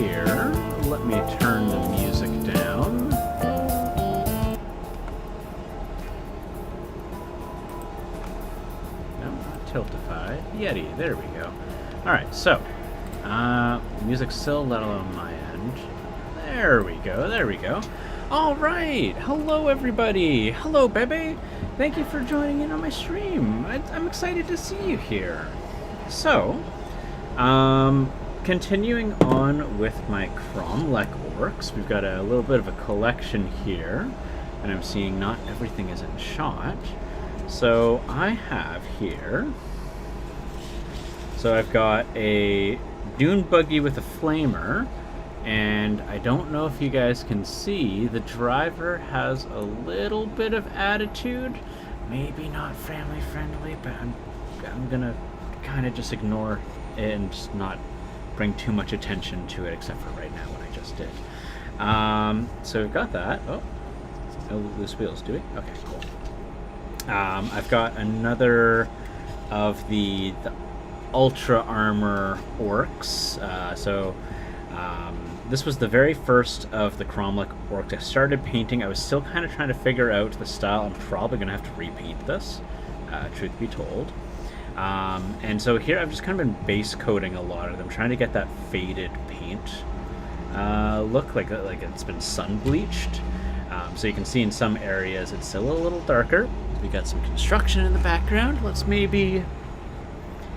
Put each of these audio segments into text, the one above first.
here. Let me turn the music down. No, not Tiltify. Yeti, there we go. Alright, so, music's still let on my end. There we go, there we go. Alright, hello everybody. Hello, Bebe. Thank you for joining in on my stream. I'm excited to see you here. So, continuing on with my Kromlech Orcs, we've got a little bit of a collection here, and I'm seeing not everything is in shot. So I have here, so I've got a dune buggy with a flamer, and I don't know if you guys can see, the driver has a little bit of attitude, maybe not family friendly, but I'm gonna kind of just ignore it and just not bring too much attention to it, except for right now what I just did. So we've got that. Oh, no loose wheels, do we? Okay, cool. I've got another of the ultra armor orcs. This was the very first of the Kromlech orcs I started painting. I was still kind of trying to figure out the style. I'm probably going to have to repaint this, truth be told. And so here I've just kind of been base coating a lot of them, trying to get that faded paint look, like it's been sun bleached. So you can see in some areas it's still a little darker. We got some construction in the background. Let's maybe...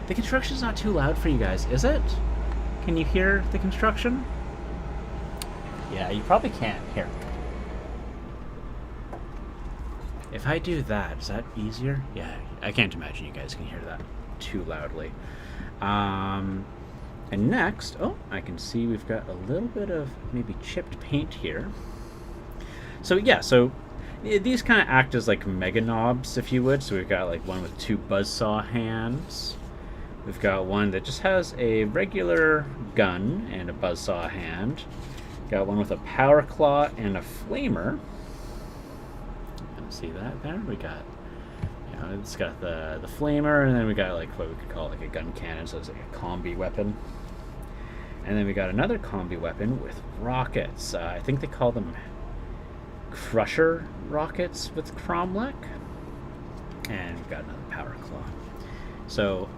The construction's not too loud for you guys, is it? Can you hear the construction? Yeah, you probably can. Here. If I do that, is that easier? Yeah, I can't imagine you guys can hear that too loudly. And next, oh, I can see we've got a little bit of maybe chipped paint here. So yeah, so these kind of act as like mega knobs, if you would. So we've got like one with two buzzsaw hands. We've got one that just has a regular gun and a buzzsaw hand. Got one with a power claw and a flamer. See that there? We got, you know, it's got the flamer, and then we got like what we could call like a gun cannon, so it's like a combi weapon. And then we got another combi weapon with rockets. I think they call them crusher rockets with Kromlech. And we've got another power claw. So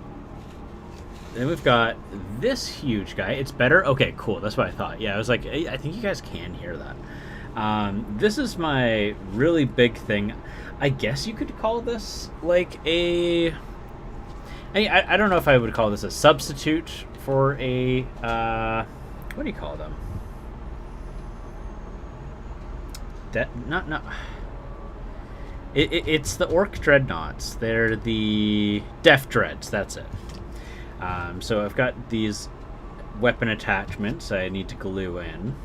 then we've got this huge guy. It's better? Okay, cool. That's what I thought. Yeah, I was like, I think you guys can hear that. This is my really big thing. I guess you could call this like a... I don't know if I would call this a substitute for a... what do you call them? It's the Orc Dreadnoughts. They're the Def Dreads, that's it. So I've got these weapon attachments I need to glue in.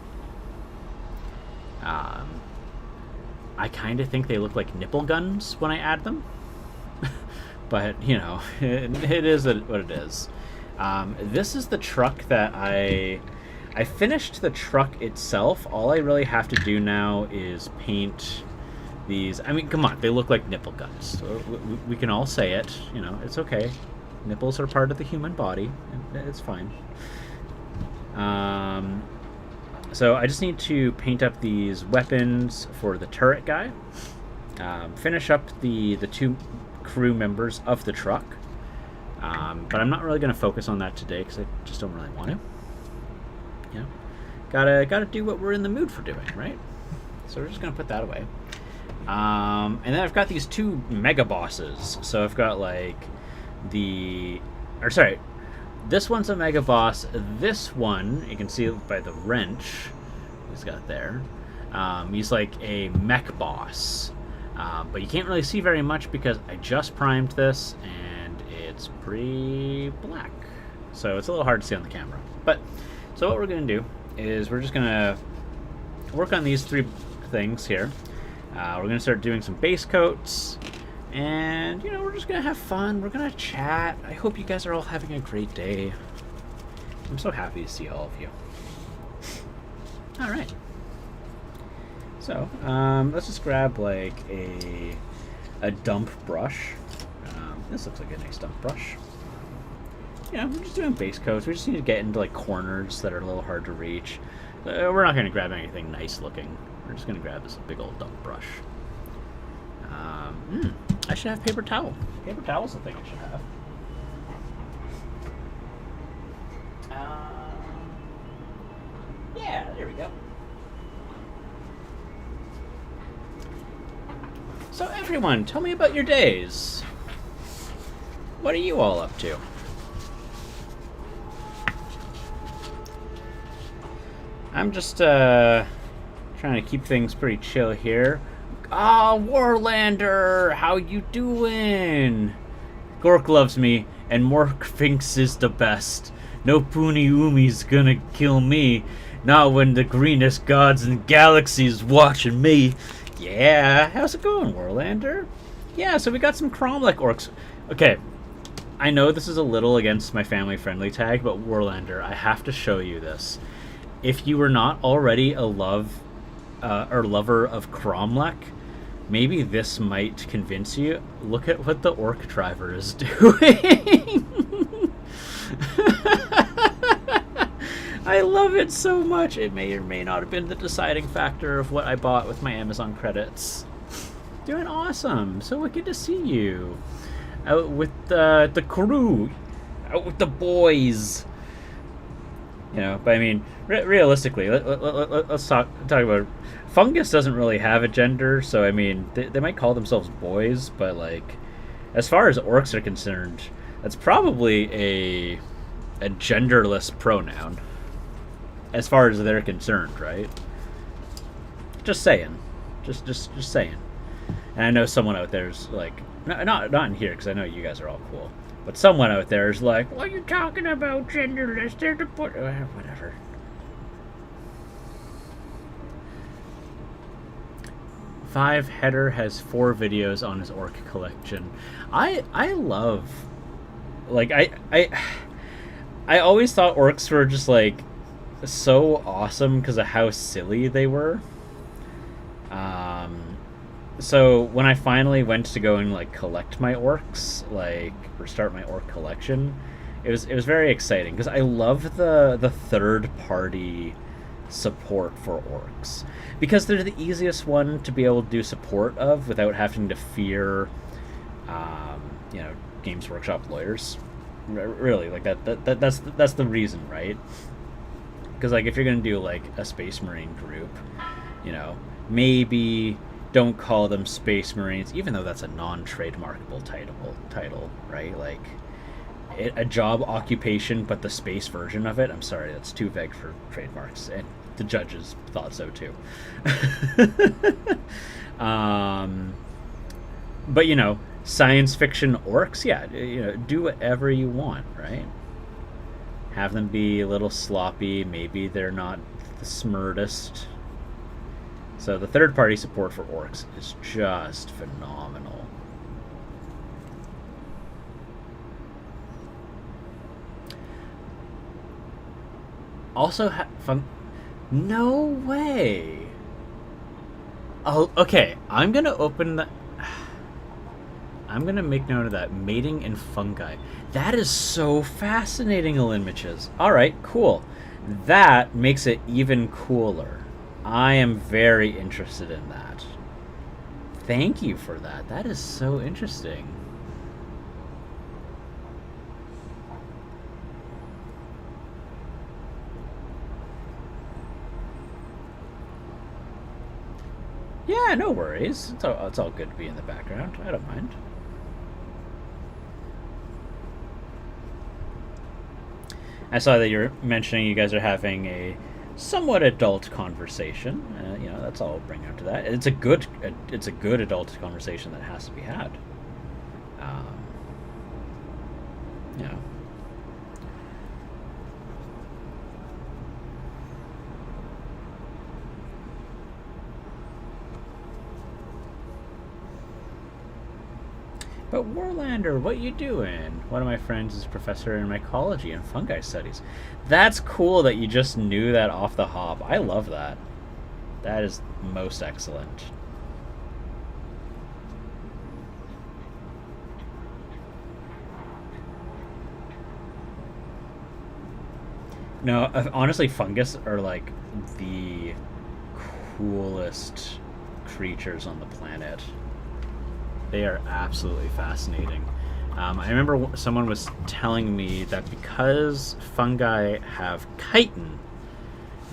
I kind of think they look like nipple guns when I add them. But, you know, it is what it is. This is the truck that I finished the truck itself. All I really have to do now is paint these. I mean, come on, they look like nipple guns. So we can all say it, you know, it's okay. Nipples are part of the human body. It's fine. So I just need to paint up these weapons for the turret guy. Finish up the two crew members of the truck. But I'm not really going to focus on that today because I just don't really want to. You know, gotta do what we're in the mood for doing, right? So we're just going to put that away. And then I've got these two mega bosses. So I've got like this one's a mega boss. This one, you can see it by the wrench he's got there. He's like a mech boss. But you can't really see very much because I just primed this and it's pretty black. So it's a little hard to see on the camera. But, so what we're going to do is we're just going to work on these three things here. We're going to start doing some base coats. And, you know, we're just going to have fun. We're going to chat. I hope you guys are all having a great day. I'm so happy to see all of you. All right. So, let's just grab, like, a dump brush. This looks like a nice dump brush. you know, we're just doing base coats. We just need to get into like corners that are a little hard to reach. We're not going to grab anything nice looking. We're just going to grab this big old dump brush. I should have paper towel. Paper towel's the thing I should have. Yeah, there we go. So everyone, tell me about your days. What are you all up to? I'm just trying to keep things pretty chill here. Ah, Warlander, how you doing? Gork loves me, and Mork thinks is the best. No Puni Umi's gonna kill me, not when the greenest gods in galaxies watching me. Yeah, how's it going, Warlander? Yeah, so we got some Kromlech orcs. Okay, I know this is a little against my family-friendly tag, but Warlander, I have to show you this. If you were not already a lover of Kromlech, maybe this might convince you. Look at what the orc driver is doing. I love it so much. It may or may not have been the deciding factor of what I bought with my Amazon credits. Doing awesome. So wicked to see you. Out with the crew. Out with the boys. You know, but I mean, realistically, let's talk about... Fungus doesn't really have a gender, so I mean, they might call themselves boys, but like, as far as orcs are concerned, that's probably a genderless pronoun. As far as they're concerned, right? Just saying. Just saying. And I know someone out there's like, not in here, because I know you guys are all cool. But someone out there is like, what are you talking about, genderless? They're the whatever. Five Header has 4 videos on his orc collection. I love, like, I always thought orcs were just like so awesome because of how silly they were. So when I finally went to go and like collect my orcs, like restart my orc collection, it was very exciting because I love the third party support for orcs because they're the easiest one to be able to do support of without having to fear, you know, Games Workshop lawyers. Really, like that's the reason, right? Because like if you're gonna do like a Space Marine group, you know, maybe don't call them Space Marines, even though that's a non-trademarkable title, right? Like a job occupation, but the space version of it. I'm sorry, that's too vague for trademarks, and the judges thought so too. But you know, science fiction orcs, yeah, you know, do whatever you want, right? Have them be a little sloppy. Maybe they're not the smartest. So the third-party support for orcs is just phenomenal. Also, no way. Oh, okay. I'm gonna open the. I'm gonna make note of that. Mating and fungi. That is so fascinating, Alinmiches. All right, cool. That makes it even cooler. I am very interested in that. Thank you for that. That is so interesting. Yeah, no worries. It's all good to be in the background. I don't mind. I saw that you're mentioning you guys are having a somewhat adult conversation. You know, that's all I'll bring out to that. It's a good adult conversation that has to be had. You know. But Warlander, what you doing? One of my friends is a professor in mycology and fungi studies. That's cool that you just knew that off the hop. I love that. That is most excellent. No, honestly, fungus are like the coolest creatures on the planet. They are absolutely fascinating. I remember someone was telling me that because fungi have chitin,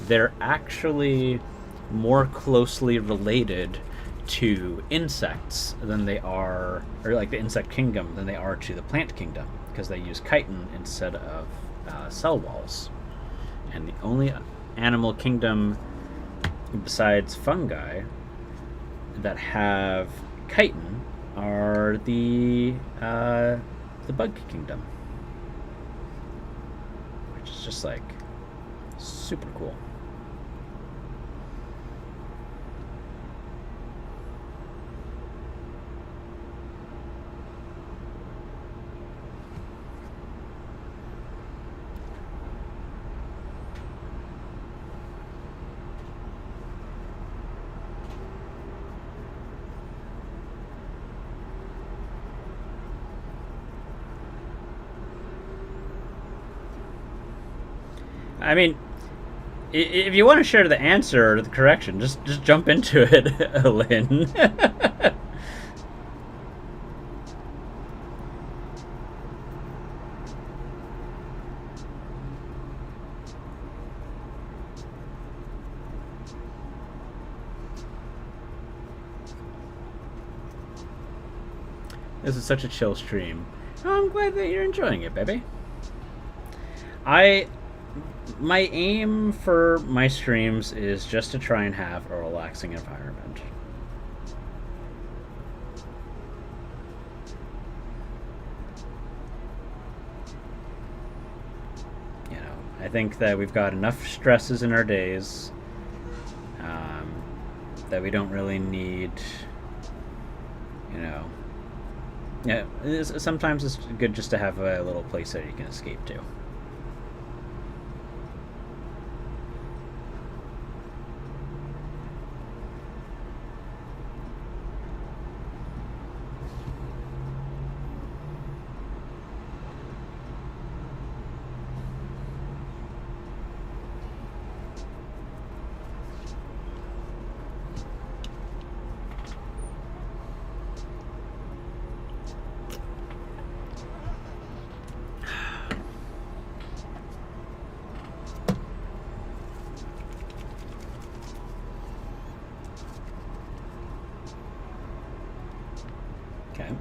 they're actually more closely related to insects than they are, or like the insect kingdom, than they are to the plant kingdom, because they use chitin instead of cell walls. And the only animal kingdom besides fungi that have chitin are the bug kingdom, which is just like super cool. I mean, if you want to share the answer or the correction, just jump into it, Lynn. This is such a chill stream. Oh, I'm glad that you're enjoying it, baby. My aim for my streams is just to try and have a relaxing environment. You know, I think that we've got enough stresses in our days that we don't really need, you know. Yeah, sometimes it's good just to have a little place that you can escape to.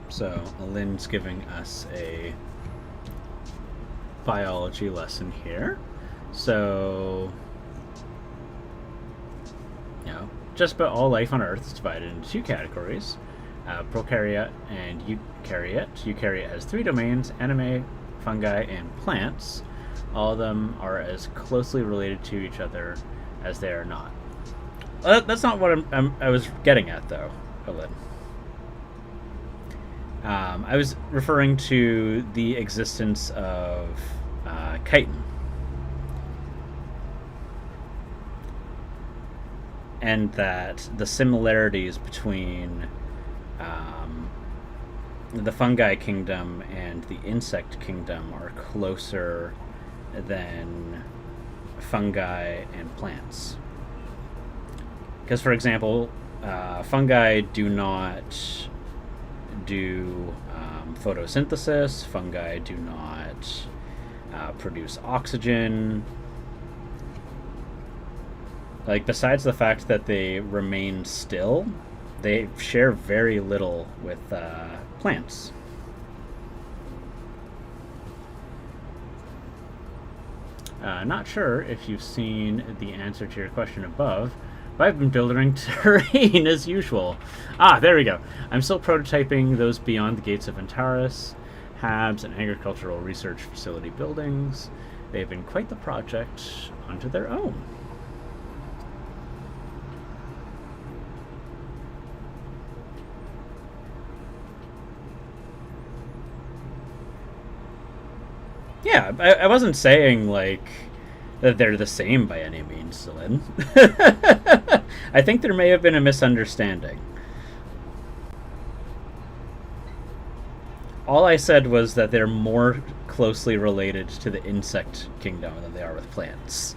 So Lynn's giving us a biology lesson here. So, you know, just about all life on Earth is divided into two categories, prokaryote and eukaryote. Eukaryote has 3 domains: anime, fungi, and plants. All of them are as closely related to each other as they are not. That's not what I was getting at, though, Lynn. I was referring to the existence of chitin. And that the similarities between the fungi kingdom and the insect kingdom are closer than fungi and plants. Because, for example, fungi do not do photosynthesis. Fungi do not produce oxygen. Like, besides the fact that they remain still, they share very little with plants. Not sure if you've seen the answer to your question above, but I've been building terrain as usual. Ah, there we go. I'm still prototyping those Beyond the Gates of Antares, HABs, and agricultural research facility buildings. They've been quite the project unto their own. Yeah, I wasn't saying, like, that they're the same by any means, Lynn. I think there may have been a misunderstanding. all I said was that they're more closely related to the insect kingdom than they are with plants.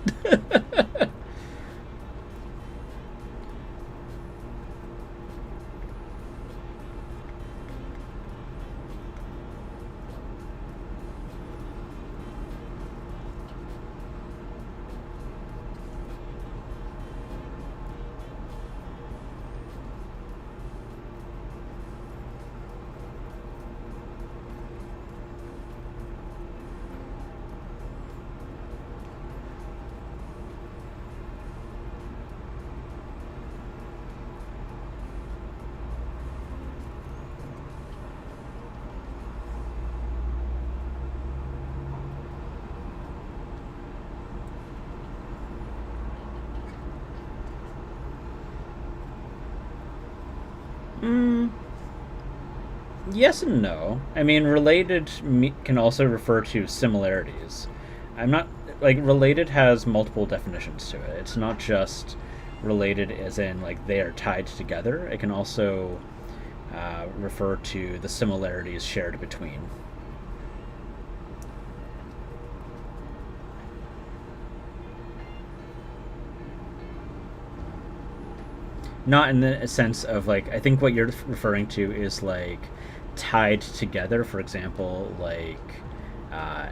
Yes and no. I mean, related can also refer to similarities. I'm not like related has multiple definitions to it. It's not just related as in like they are tied together. It can also refer to the similarities shared between. Not in the sense of like, I think what you're referring to is like tied together, for example, like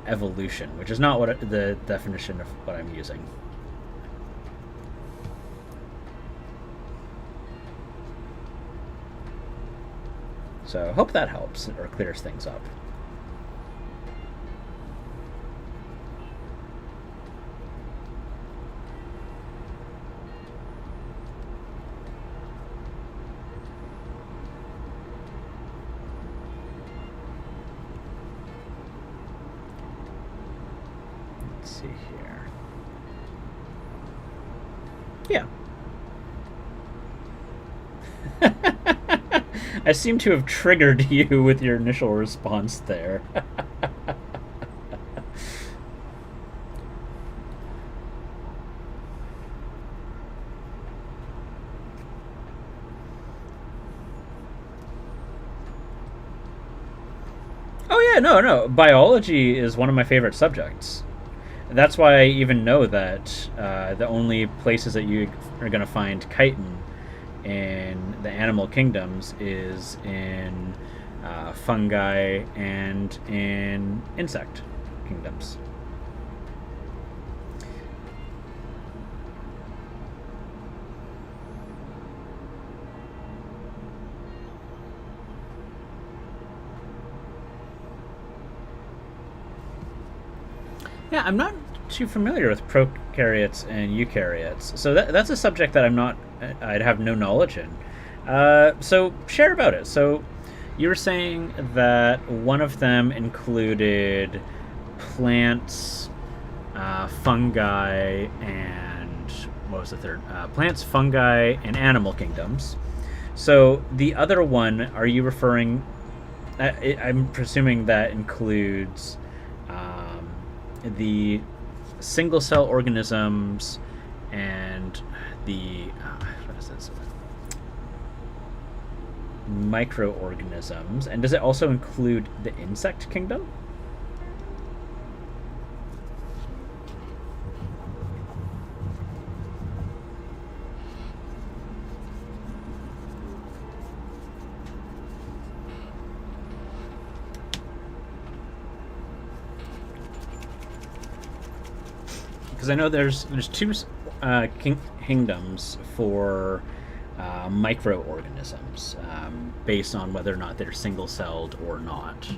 evolution, which is not what the definition of what I'm using. So hope that helps or clears things up. Let's see here. Yeah. I seem to have triggered you with your initial response there. Oh yeah, no. Biology is one of my favorite subjects. That's why I even know that the only places that you are going to find chitin in the animal kingdoms is in fungi and in insect kingdoms. Yeah, I'm not too familiar with prokaryotes and eukaryotes, so that's a subject that I'd have no knowledge in. So share about it. So you were saying that one of them included plants, fungi, and what was the third? Plants, fungi, and animal kingdoms. So the other one, are you referring? I'm presuming that includes the single cell organisms and the what is this? Microorganisms. And does it also include the insect kingdom? Because I know there's two kingdoms for microorganisms, based on whether or not they're single-celled or not.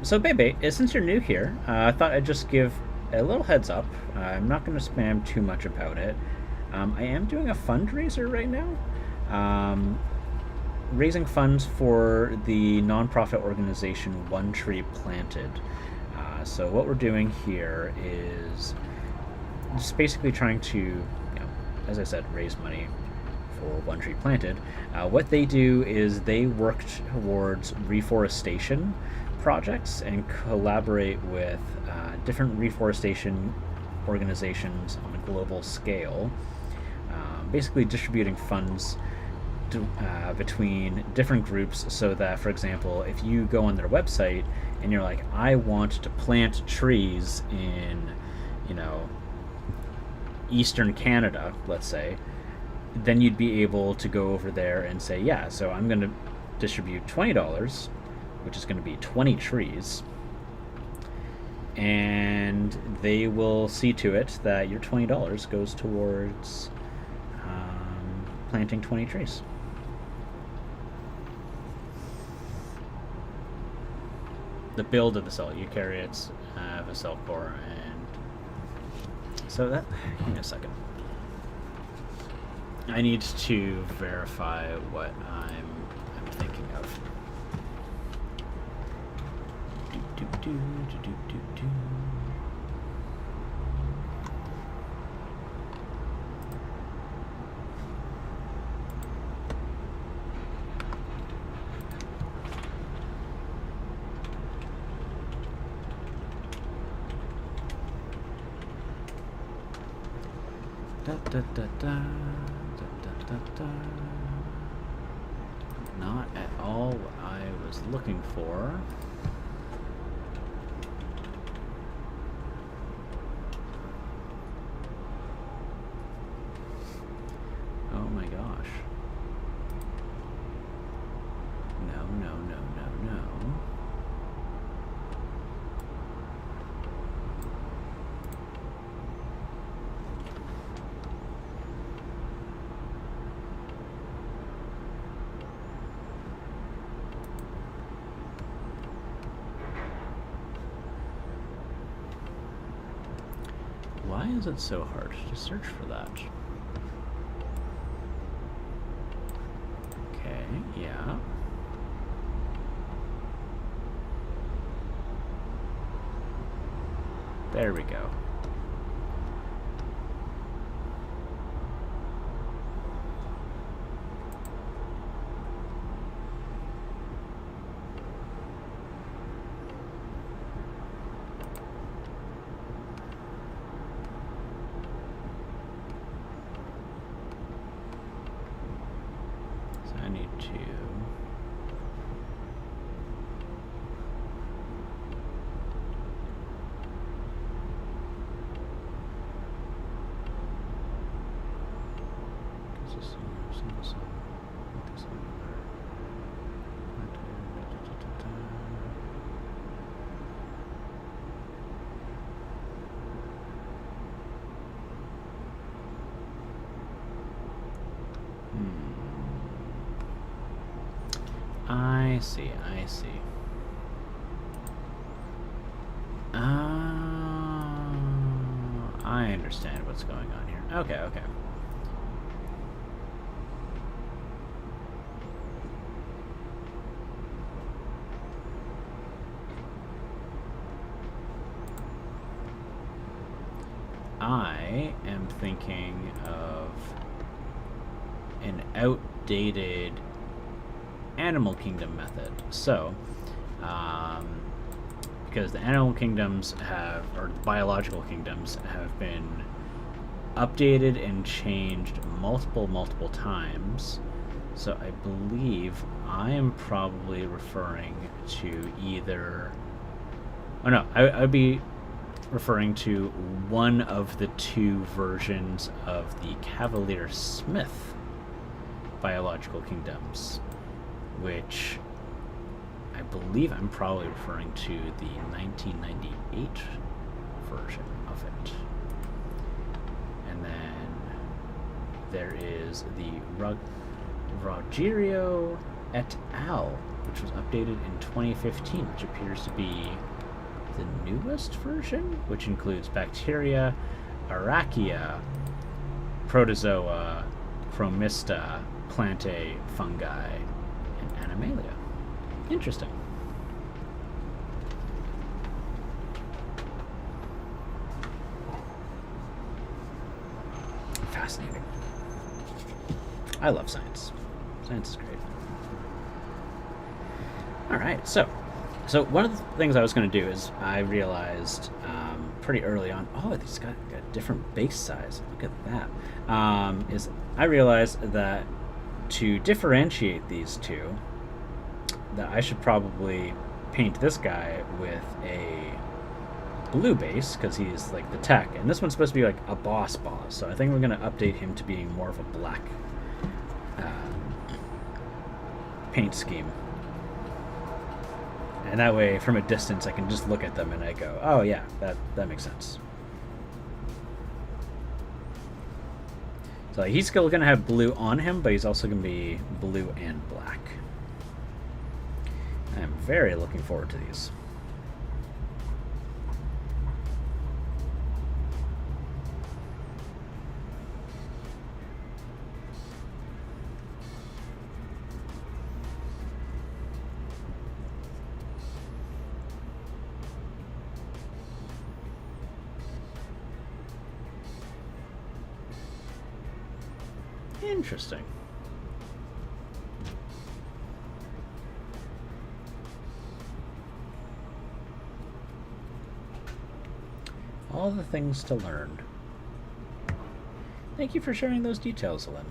So, Bebe, since you're new here, I thought I'd just give a little heads up. I'm not going to spam too much about it. I am doing a fundraiser right now, raising funds for the nonprofit organization One Tree Planted. So what we're doing here is just basically trying to as I said, raise money for One Tree Planted. What they do is they work towards reforestation projects and collaborate with different reforestation organizations on a global scale, basically distributing funds between different groups, so that, for example, if you go on their website and you're like, I want to plant trees in, Eastern Canada, let's say, then you'd be able to go over there and say, yeah, so I'm going to distribute $20, which is going to be 20 trees, and they will see to it that your $20 goes towards planting 20 trees. The build of the cell, eukaryotes have a cell core, and so that, give me a second. I need to verify what I'm thinking of. Not at all what I was looking for. Oh my gosh. No. Why is it so hard to search for that? Okay, yeah. There we go. I need to I see. I understand what's going on here. Okay. I am thinking of an outdated animal kingdom method. So, because the animal kingdoms or biological kingdoms have been updated and changed multiple times. So I believe I am probably referring to either... Oh no, I would be referring to one of the two versions of the Cavalier Smith biological kingdoms, which I believe I'm probably referring to the 1998 version of it. And then there is the Rogerio et al., which was updated in 2015, which appears to be the newest version, which includes bacteria, archaea, protozoa, chromista, plantae, fungi, and animalia. Interesting. Fascinating. I love science. Science is great. All right, so one of the things I was going to do is I realized pretty early on, oh, these got different base size. Look at that. Is I realized that to differentiate these two, that I should probably paint this guy with a blue base because he's like the tech, and this one's supposed to be like a boss. So I think we're going to update him to being more of a black paint scheme. And that way, from a distance, I can just look at them and I go, oh yeah, that makes sense. So he's still going to have blue on him, but he's also going to be blue and black. I'm very looking forward to these. Interesting. All the things to learn. Thank you for sharing those details, Lynn.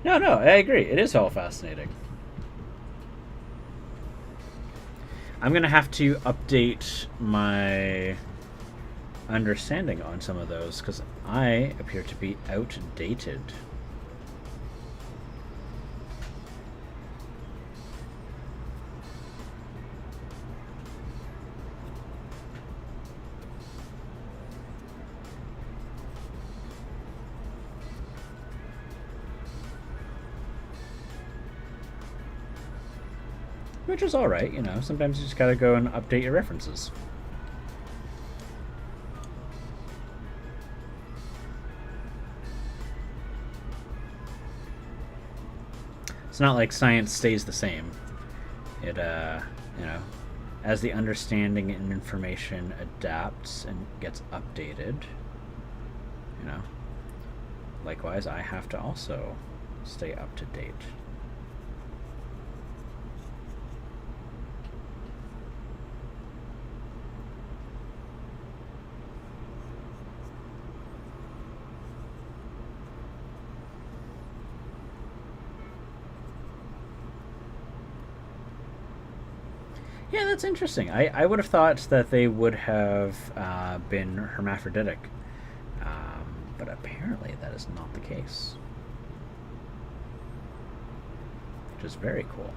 No, I agree. It is all fascinating. I'm going to have to update my understanding on some of those because I appear to be outdated. Which is alright, you know, sometimes you just gotta go and update your references. It's not like science stays the same. It, you know, as the understanding and information adapts and gets updated, you know, likewise, I have to also stay up to date. Yeah, that's interesting. I would have thought that they would have been hermaphroditic, but apparently that is not the case, which is very cool.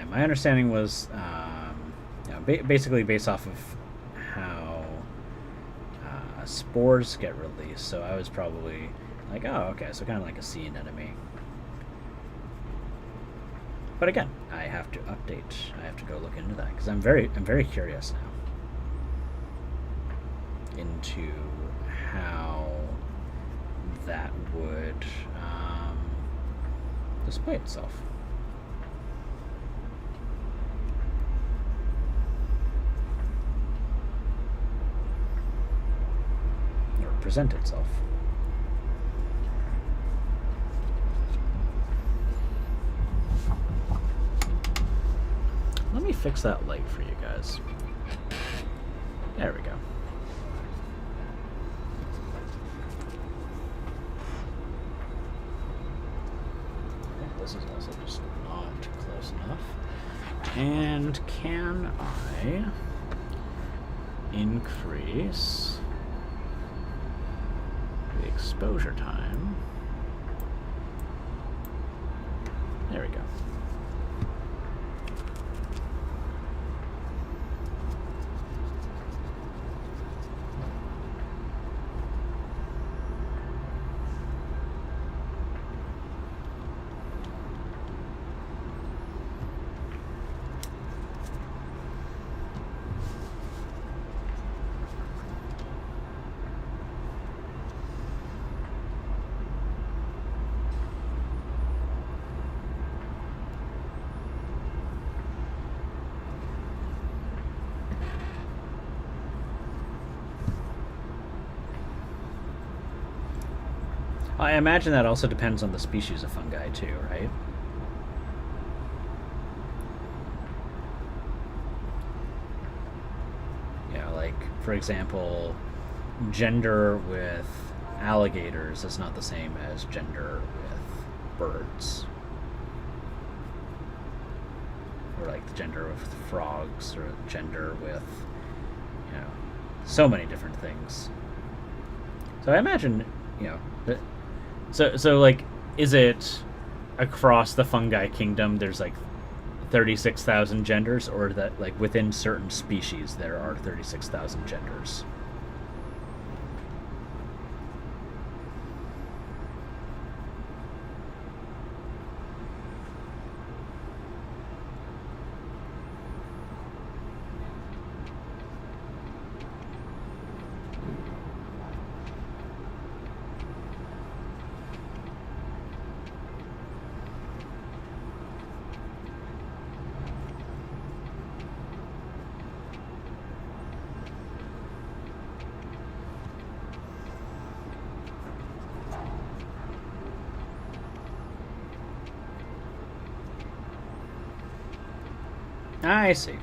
My understanding was you know, basically based off of how spores get released, so I was probably like, oh, okay, so kind of like a sea anemone. But again, I have to update. I have to go look into that because I'm very curious now into how that would display itself. Present itself. Let me fix that light for you guys. There we go. I think this is also just not close enough. And can I increase the exposure time? There we go. I imagine that also depends on the species of fungi too, right? Yeah, like for example, gender with alligators is not the same as gender with birds, or like the gender of frogs, or gender with, you know, so many different things. So I imagine, you know, so like, is it across the fungi kingdom? There's like 36,000 genders, or that like within certain species there are 36,000 genders? I see.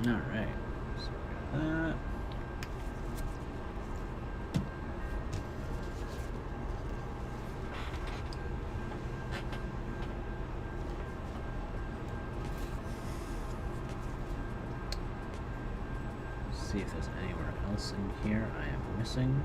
All right. So that. See if there's anywhere else in here I am missing.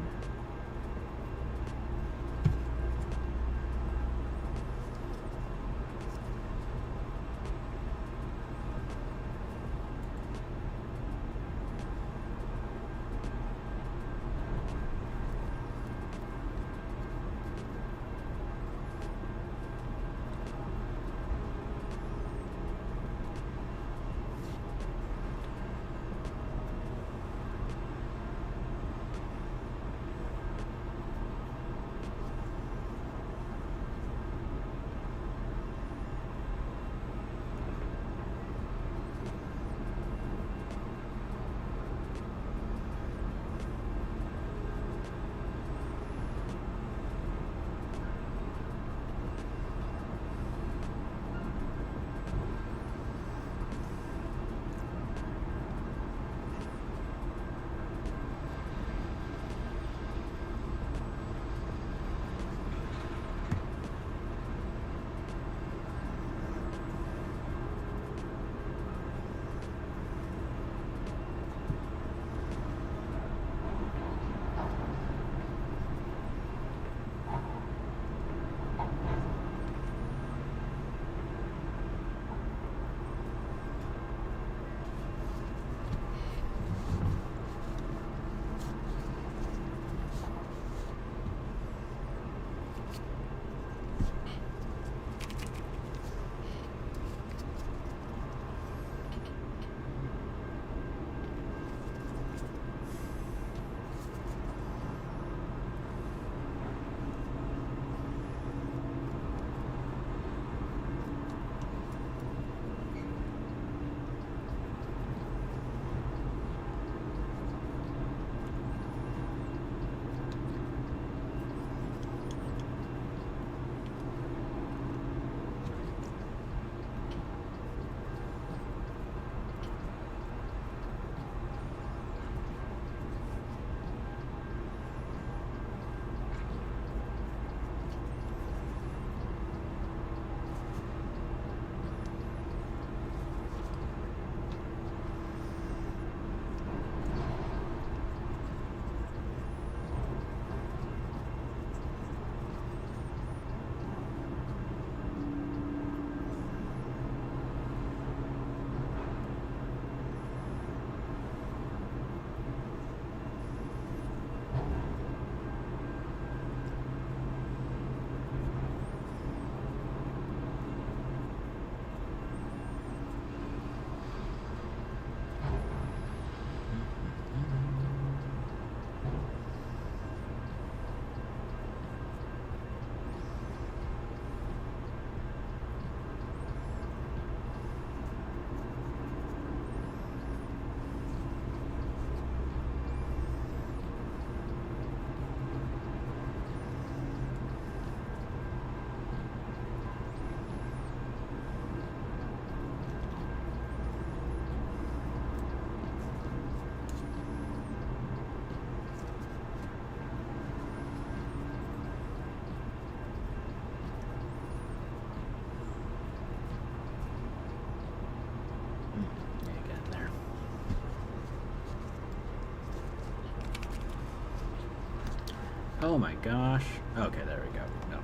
Oh my gosh. Okay, there we go. No.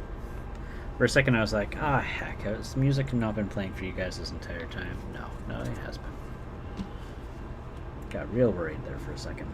For a second I was like, ah, heck, has music not been playing for you guys this entire time? No, it has been. Got real worried there for a second.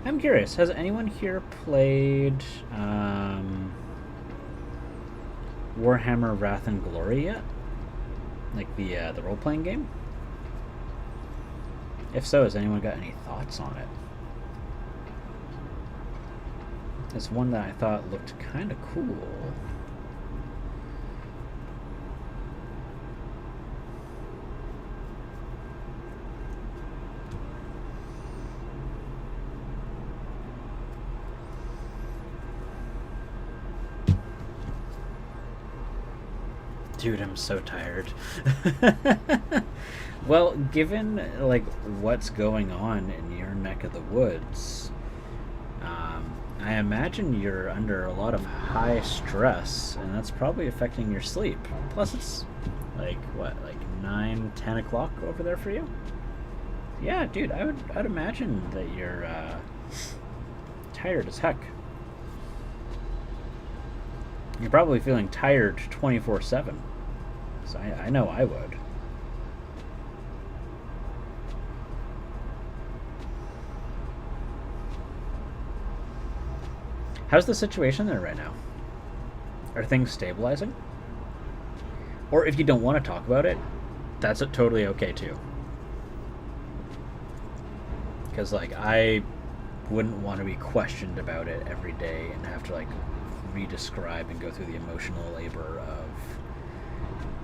I'm curious, has anyone here played Warhammer Wrath and Glory yet? Like the role-playing game? If so, has anyone got any thoughts on it? It's one that I thought looked kind of cool. Dude, I'm so tired. Well, given like what's going on in your neck of the woods, I imagine you're under a lot of high stress, and that's probably affecting your sleep. Plus, it's like what, like 9, 10 o'clock over there for you? Yeah, dude, I'd imagine that you're tired as heck. You're probably feeling tired 24/7. So I know I would. How's the situation there right now? Are things stabilizing? Or if you don't want to talk about it, that's totally okay too. Because like I wouldn't want to be questioned about it every day and have to like re-describe and go through the emotional labor of,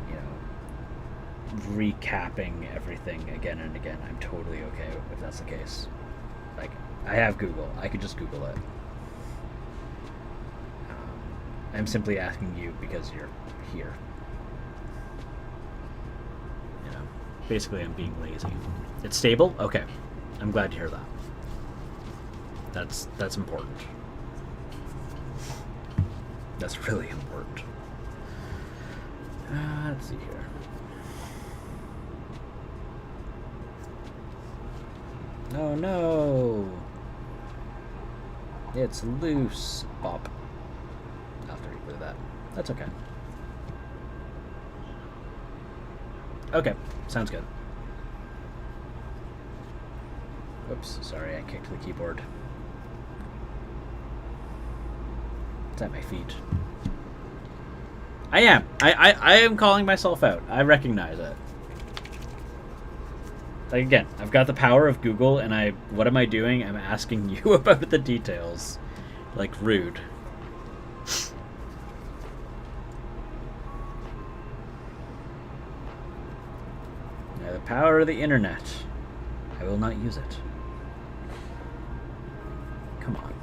you know, recapping everything again and again. I'm totally okay if that's the case. Like, I have Google. I could just Google it. I'm simply asking you because you're here. You know, basically I'm being lazy. It's stable? Okay. I'm glad to hear that. That's important. That's really important. Let's see here. Oh no! It's loose. Bop. I'll have to replay that. That's okay. Okay, sounds good. Oops, sorry, I kicked the keyboard. It's at my feet. I am. I am calling myself out. I recognize it. Like, again, I've got the power of Google, and what am I doing? I'm asking you about the details. Like, rude. Now, the power of the internet. I will not use it. Come on.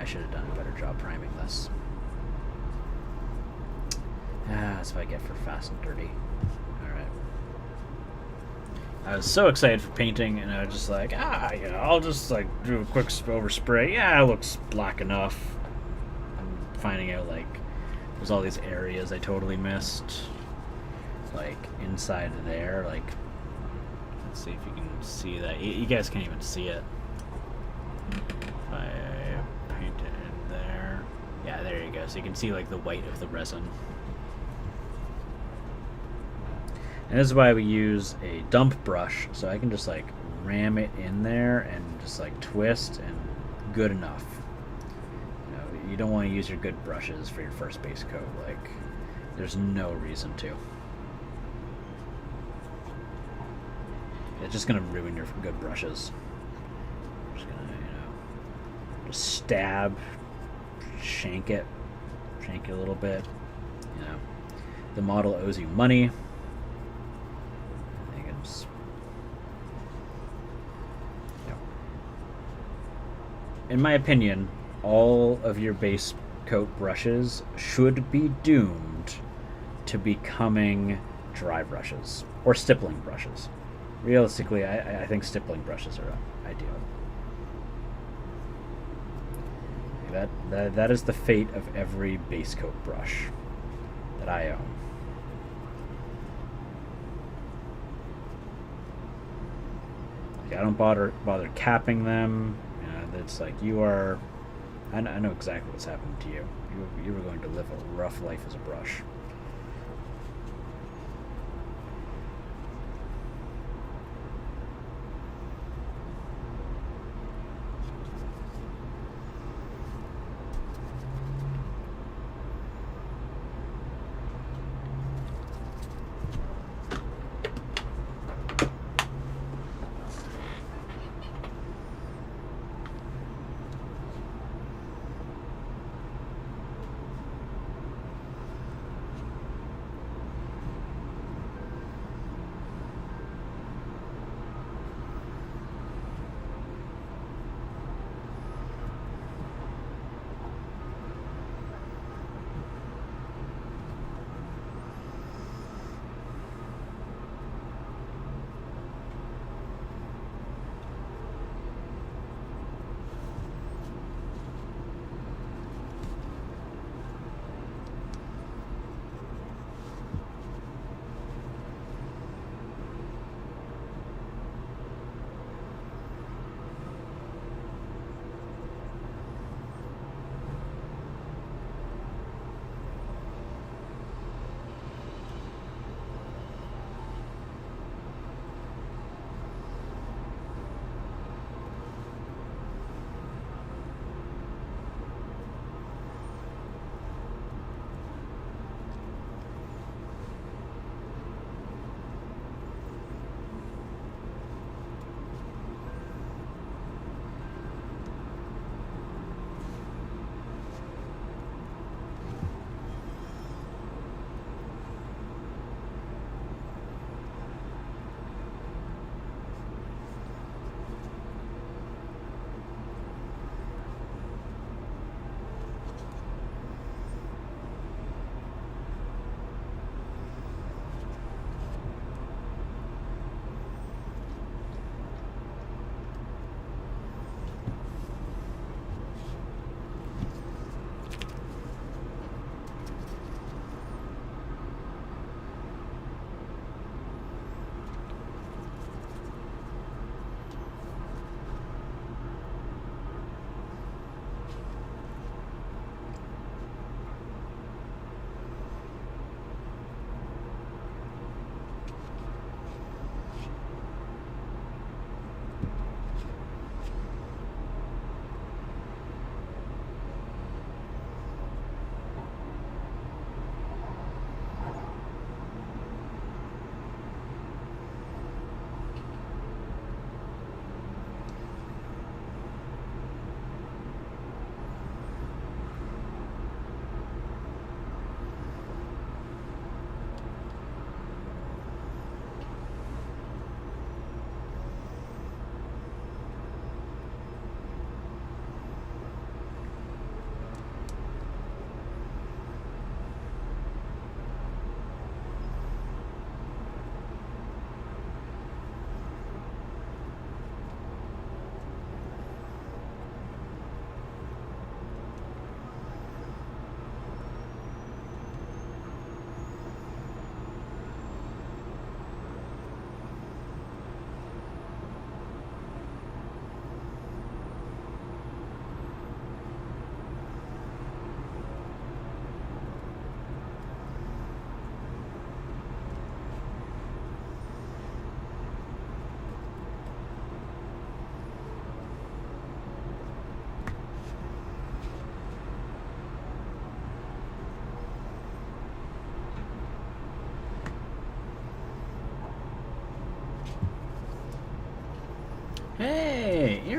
I should have done a better job priming this. That's what I get for fast and dirty. Alright. I was so excited for painting, and I was just like, I'll just like do a quick overspray. Yeah, it looks black enough. I'm finding out like there's all these areas I totally missed. Like inside of there, like, let's see if you can see that. You guys can't even see it. If I paint it in there. Yeah, there you go. So you can see like the white of the resin. And this is why we use a dump brush, so I can just like ram it in there and just like twist, and good enough. You don't want to use your good brushes for your first base coat. Like, there's no reason to. It's just gonna ruin your good brushes. I'm just gonna, just stab, shank it a little bit. The model owes you money. I think it's, in my opinion, all of your base coat brushes should be doomed to becoming dry brushes or stippling brushes. Realistically, I think stippling brushes are ideal. That is the fate of every base coat brush that I own. Like, I don't bother capping them. It's like you are. I know exactly what's happening to you. You were going to live a rough life as a brush.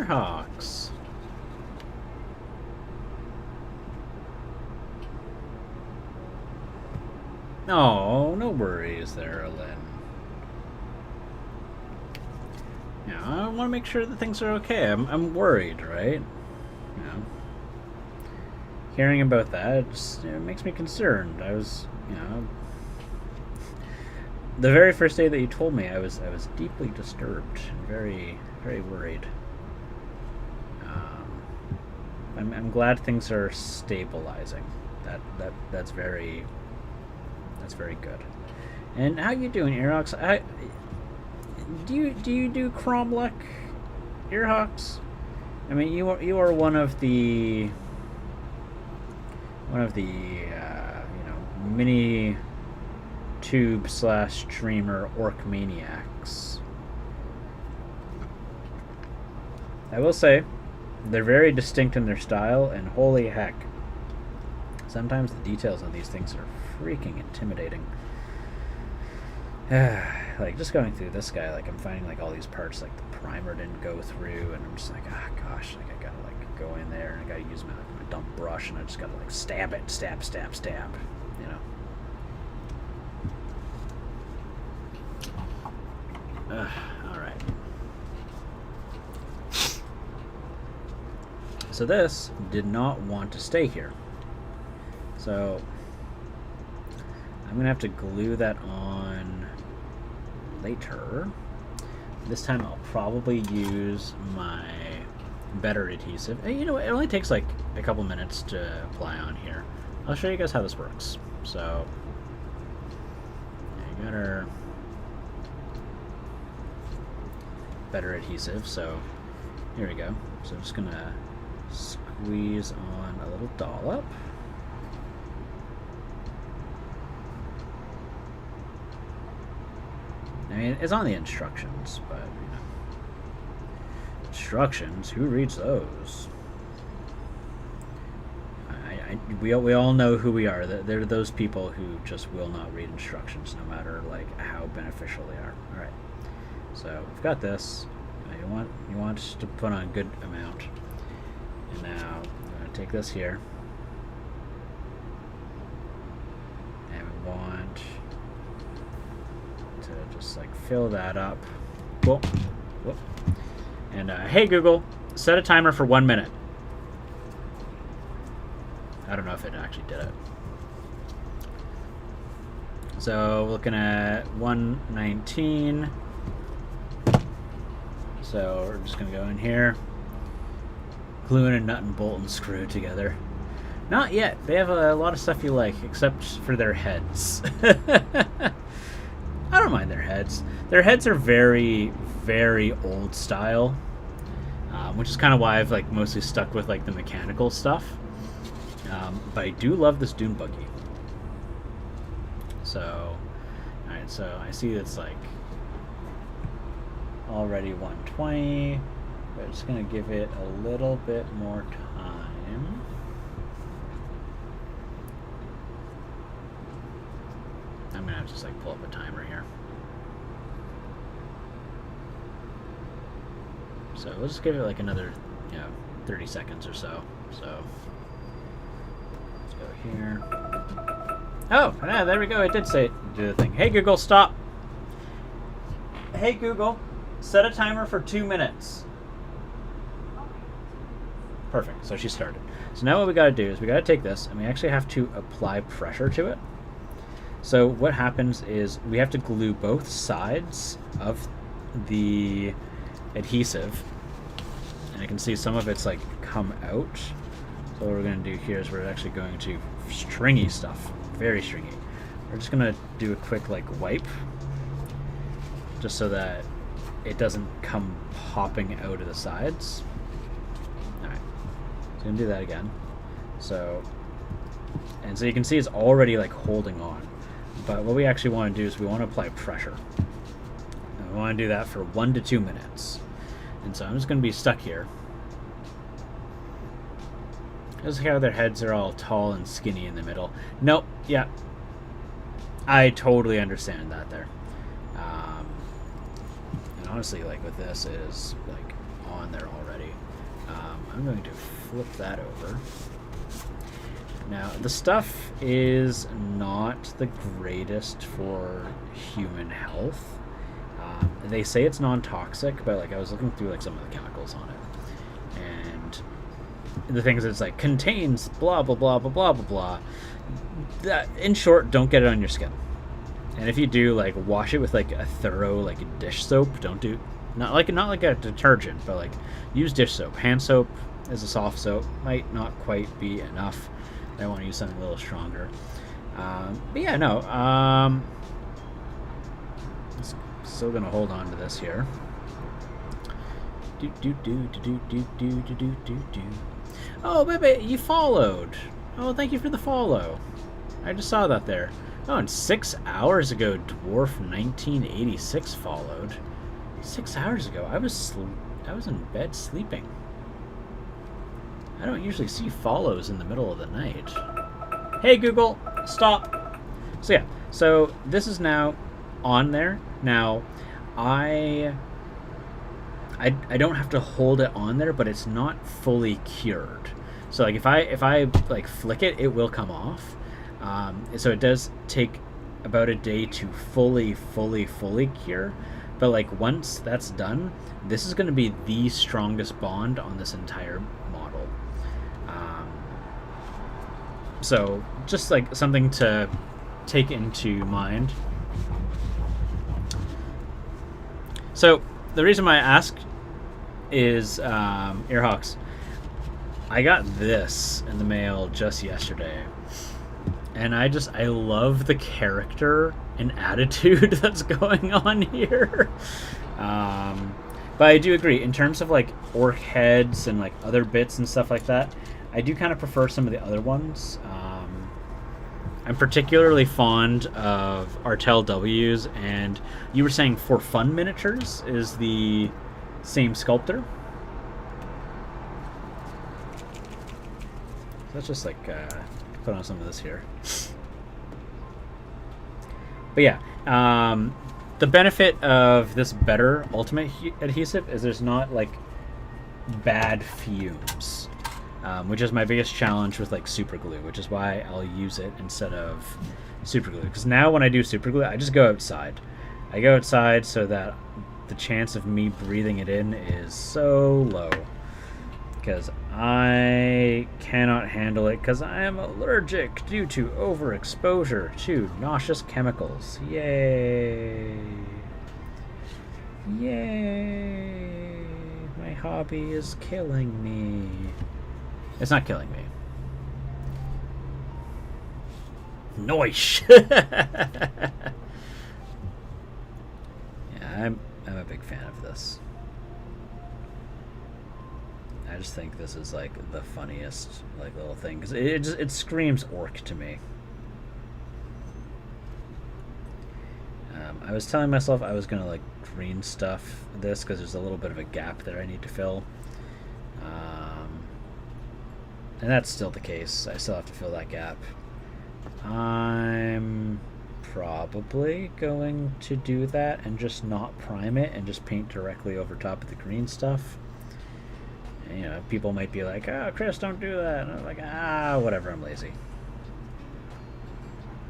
Earhawks. Oh, no worries there, Lynn. Yeah, I want to make sure that things are okay. I'm worried, right? Yeah. Hearing about that, it makes me concerned. I was, the very first day that you told me, I was deeply disturbed and very, very worried. I'm glad things are stabilizing. That's very good. And how you doing, Earhawks? Do you do Kromlech, Earhawks? I mean, you are one of the mini tube / streamer orc maniacs. I will say, they're very distinct in their style, and holy heck, sometimes the details on these things are freaking intimidating. Like, just going through this guy, like, I'm finding, like, all these parts, like, the primer didn't go through, and I'm just like, gosh, like, I gotta, like, go in there, and I gotta use my dump brush, and I just gotta, like, stab it, stab, you know. Alright. So this did not want to stay here. So I'm gonna have to glue that on later. This time I'll probably use my better adhesive. And, you know, it only takes like a couple minutes to apply on here. I'll show you guys how this works. So you got our better adhesive. So here we go. So I'm just gonna squeeze on a little dollop. I mean, it's on the instructions, but, you know. Instructions? Who reads those? We all know who we are. They're those people who just will not read instructions, no matter, like, how beneficial they are. Alright. So, we've got this. You want to put on a good amount. And now, I'm going to take this here. And we want to just like fill that up. Cool. Whoop. And hey Google, set a timer for 1 minute. I don't know if it actually did it. So looking at 1:19. So we're just gonna go in here, gluing a nut and bolt and screw together. Not yet. They have a lot of stuff you like, except for their heads. I don't mind their heads. Their heads are very, very old style, which is kind of why I've like mostly stuck with like the mechanical stuff. But I do love this dune buggy. So, all right. So I see it's like already 1:20. We're just gonna give it a little bit more time. I'm gonna have to just like pull up a timer here. So we'll just give it like another, 30 seconds or so. So let's go here. Oh, yeah, there we go. It did say do the thing. Hey Google, stop. Hey Google, set a timer for 2 minutes. Perfect. So she started. So now what we got to do is we got to take this and we actually have to apply pressure to it. So what happens is we have to glue both sides of the adhesive, and I can see some of it's like come out. So what we're going to do here is we're actually going to stringy stuff, very stringy. We're just going to do a quick like wipe, just so that it doesn't come popping out of the sides. All right, so I'm going to do that again. So you can see it's already like holding on. But what we actually want to do is we want to apply pressure. And we want to do that for 1 to 2 minutes. And so I'm just going to be stuck here. Just how their heads are all tall and skinny in the middle. Nope, yeah. I totally understand that there. And honestly, like with this, it is like on there already. I'm going to flip that over. Now, the stuff is not the greatest for human health. They say it's non-toxic, but like I was looking through like some of the chemicals on it, and the things it's like contains blah blah blah blah blah blah blah. That, in short, don't get it on your skin. And if you do, like, wash it with like a thorough like dish soap. Don't do not like a detergent, but like use dish soap. Hand soap is a soft soap, might not quite be enough. I want to use something a little stronger. But yeah, no. Still gonna hold on to this here. Oh, baby, you followed. Oh, thank you for the follow. I just saw that there. Oh, and 6 hours ago, Dwarf 1986 followed. 6 hours ago, I was in bed sleeping. I don't usually see follows in the middle of the night. Hey Google, stop. So yeah, so this is now on there. Now, I don't have to hold it on there, but it's not fully cured. So like if I like flick it, it will come off. So it does take about a day to fully cure. But like once that's done, this is going to be the strongest bond on this entire model. So just like something to take into mind. So the reason why I ask is Earhawks. I got this in the mail just yesterday, and I love the character and attitude that's going on here. But I do agree in terms of like orc heads and like other bits and stuff like that. I do kind of prefer some of the other ones. I'm particularly fond of Artel W's, and you were saying For Fun Miniatures is the same sculptor. Let's just like put on some of this here. But yeah, the benefit of this better ultimate adhesive is there's not like bad fumes. Which is my biggest challenge with like super glue, which is why I'll use it instead of super glue. Because now when I do super glue, I just go outside. I go outside so that the chance of me breathing it in is so low. Because I cannot handle it because I am allergic due to overexposure to nauseous chemicals. Yay! Yay! My hobby is killing me. It's not killing me. Nice. Yeah, I'm a big fan of this. I just think this is like the funniest like little thing because it screams orc to me. I was telling myself I was gonna like green stuff this because there's a little bit of a gap there I need to fill. And that's still the case. I still have to fill that gap. I'm probably going to do that and just not prime it and just paint directly over top of the green stuff. And, you know, people might be like, "Oh, Chris, don't do that." And I'm like, whatever, I'm lazy.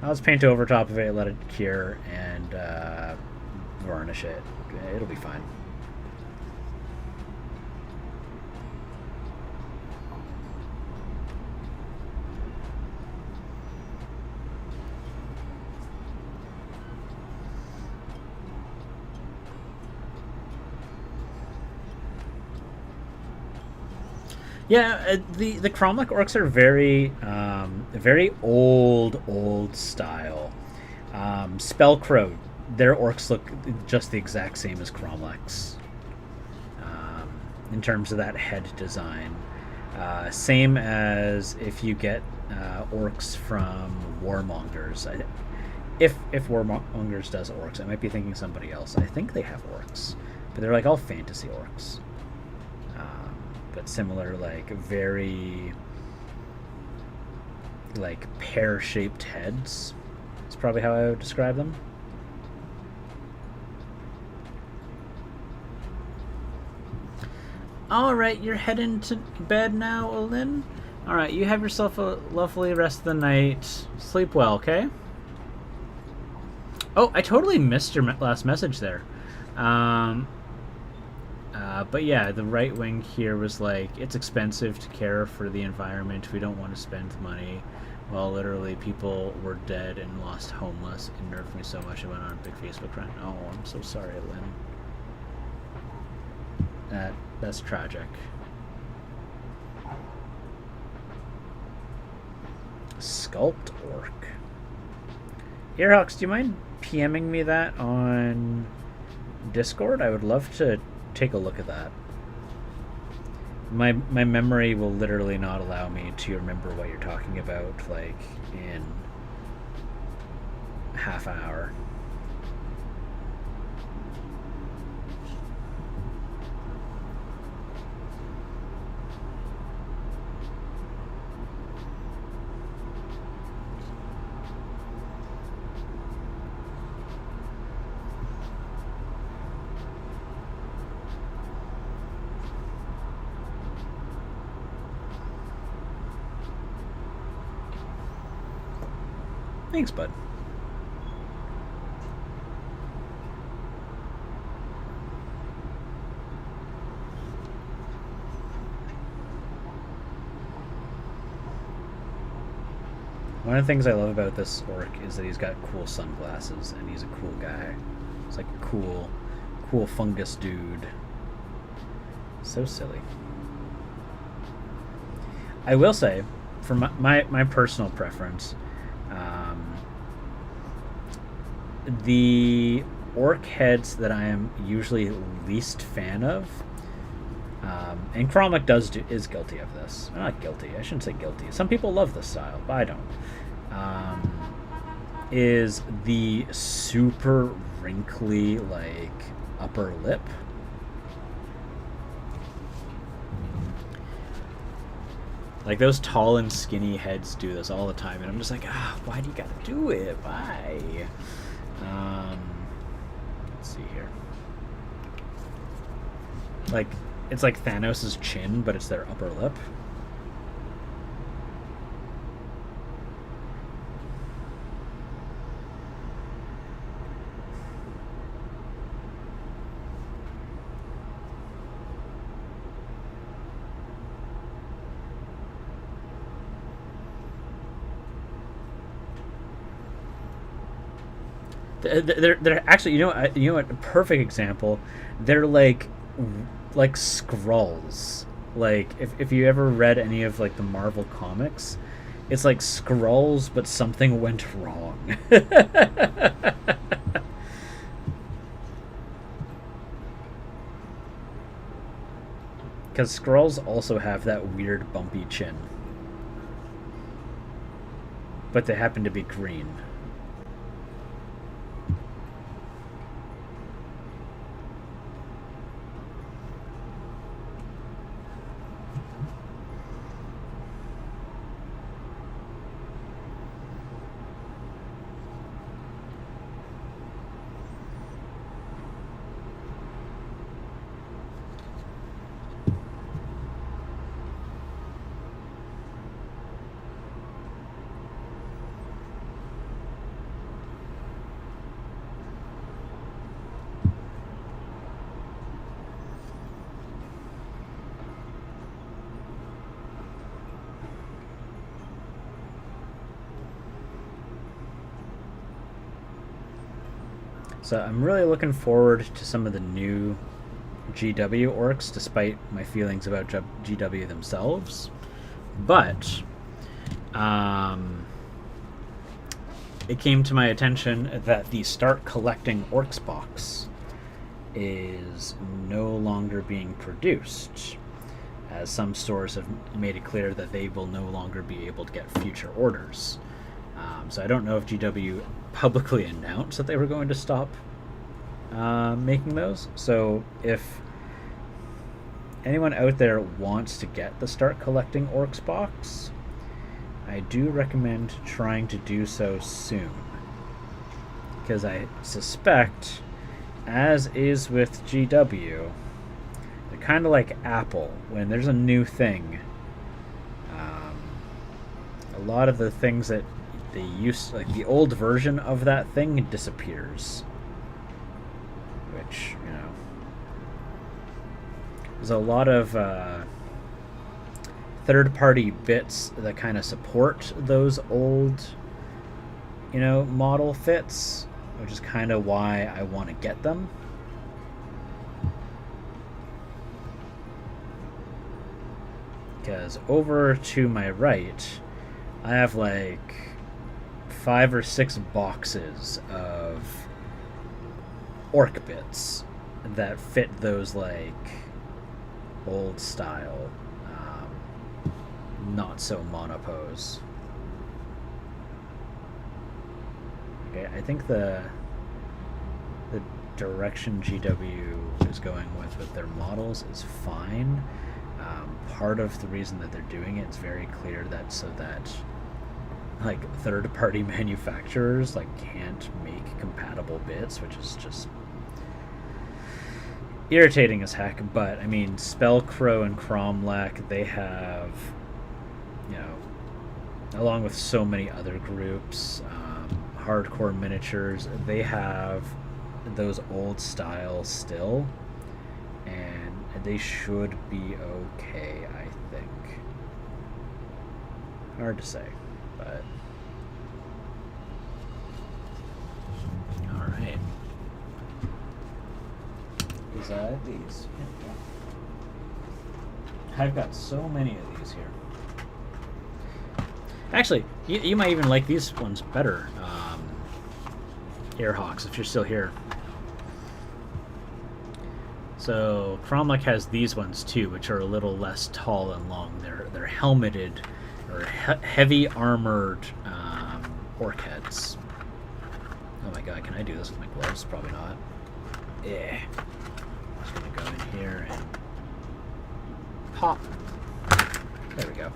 I'll just paint over top of it, let it cure, and varnish it. It'll be fine. Yeah, the Kromlech orcs are very old style. Spellcrow, their orcs look just the exact same as Kromlech's in terms of that head design. Same as if you get orcs from Warmongers. If Warmongers does orcs, I might be thinking somebody else. I think they have orcs, but they're like all fantasy orcs. But similar, like very like pear-shaped heads. That's probably how I would describe them. Alright, you're heading to bed now, Olin? Alright, you have yourself a lovely rest of the night. Sleep well, okay? Oh, I totally missed your last message there. But yeah, the right wing here was like, it's expensive to care for the environment. We don't want to spend money. Well, literally, people were dead and lost homeless. It nerfed me so much I went on a big Facebook rant. Oh, I'm so sorry, Lynn. That's tragic. Sculpt Orc. Earhawks, do you mind PMing me that on Discord? I would love to take a look at that. My memory will literally not allow me to remember what you're talking about, like, in half an hour. Thanks, bud. One of the things I love about this orc is that he's got cool sunglasses and he's a cool guy. He's like a cool fungus dude. So silly. I will say, for my personal preference, the orc heads that I am usually least fan of, and Kromlech is guilty of this. Not guilty. I shouldn't say guilty. Some people love this style, but I don't. Is the super wrinkly, like, upper lip. Like, those tall and skinny heads do this all the time, and I'm just like, why do you gotta do it? Why? Let's see here. Like, it's like Thanos' chin, but it's their upper lip. They're actually, you know what, a perfect example. They're like Skrulls. Like, if you ever read any of, like, the Marvel comics, it's like Skrulls, but something went wrong. Because Skrulls also have that weird bumpy chin, but they happen to be green. So I'm really looking forward to some of the new GW orcs, despite my feelings about GW themselves. But it came to my attention that the Start Collecting Orcs box is no longer being produced, as some stores have made it clear that they will no longer be able to get future orders. So I don't know if GW publicly announced that they were going to stop making those. So if anyone out there wants to get the Start Collecting Orcs box, I do recommend trying to do so soon, because I suspect, as is with GW, the kind of like Apple. When there's a new thing, a lot of the things that they used, like the old version of that thing, disappears. Which, you know, there's a lot of third-party bits that kind of support those old, you know, model fits, which is kind of why I want to get them. Because over to my right, I have like 5 or 6 boxes of orc bits that fit those like old style, not so monopose. Okay, I think the direction GW is going with their models is fine. Part of the reason that they're doing it, it's very clear that so that like third-party manufacturers like can't make compatible bits, which is just irritating as heck. But I mean, Spellcrow and Kromlech, they have, you know, along with so many other groups, Hardcore Miniatures, they have those old styles still, and they should be okay, I think. Hard to say, but all right. These. I've got so many of these here. Actually, you might even like these ones better, Airhawks, if you're still here. So Kromlech has these ones too, which are a little less tall and long. They're helmeted or heavy armored orc heads. Oh my god, can I do this with my gloves? Probably not. Yeah. Just gonna go in here and pop. There we go.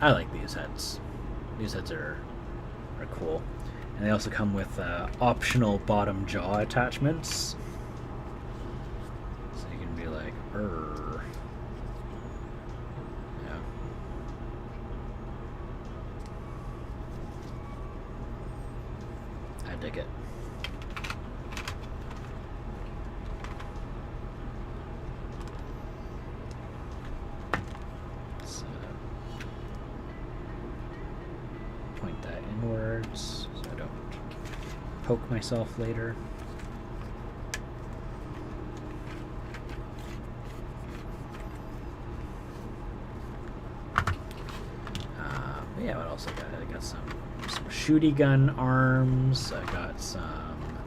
I like these heads. These heads are cool. And they also come with optional bottom jaw attachments. So you can be like, "Err." Yeah. I dig it. Point that inwards so I don't poke myself later. Yeah, what else I got? I got some shooty gun arms. I got some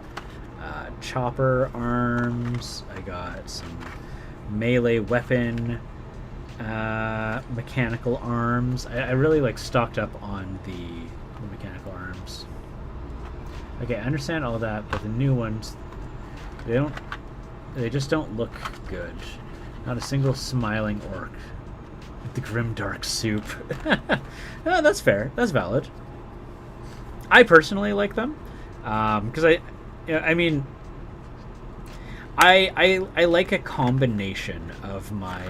chopper arms. I got some melee weapon mechanical arms. I really like stocked up on the mechanical arms. Okay, I understand all that, but the new ones, they just don't look good. Not a single smiling orc. The grimdark soup. No, that's fair. That's valid. I personally like them because I like a combination of my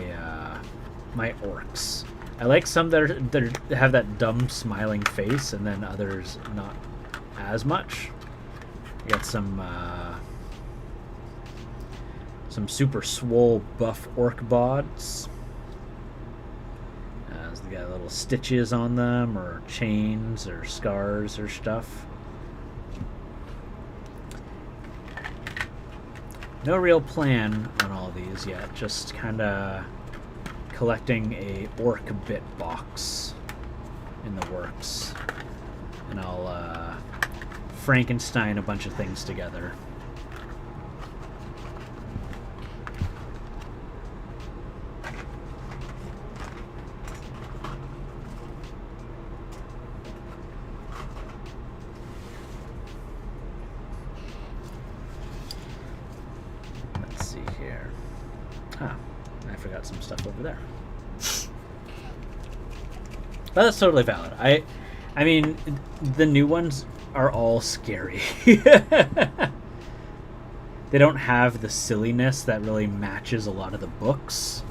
my orcs. I like some that have that dumb smiling face, and then others not as much. I got some super swole buff orc bods. They got little stitches on them, or chains, or scars, or stuff. No real plan on all these yet, just kind of collecting a orc bit box in the works. And I'll Frankenstein a bunch of things together. Some stuff over there. But that's totally valid. I mean, the new ones are all scary. They don't have the silliness that really matches a lot of the books.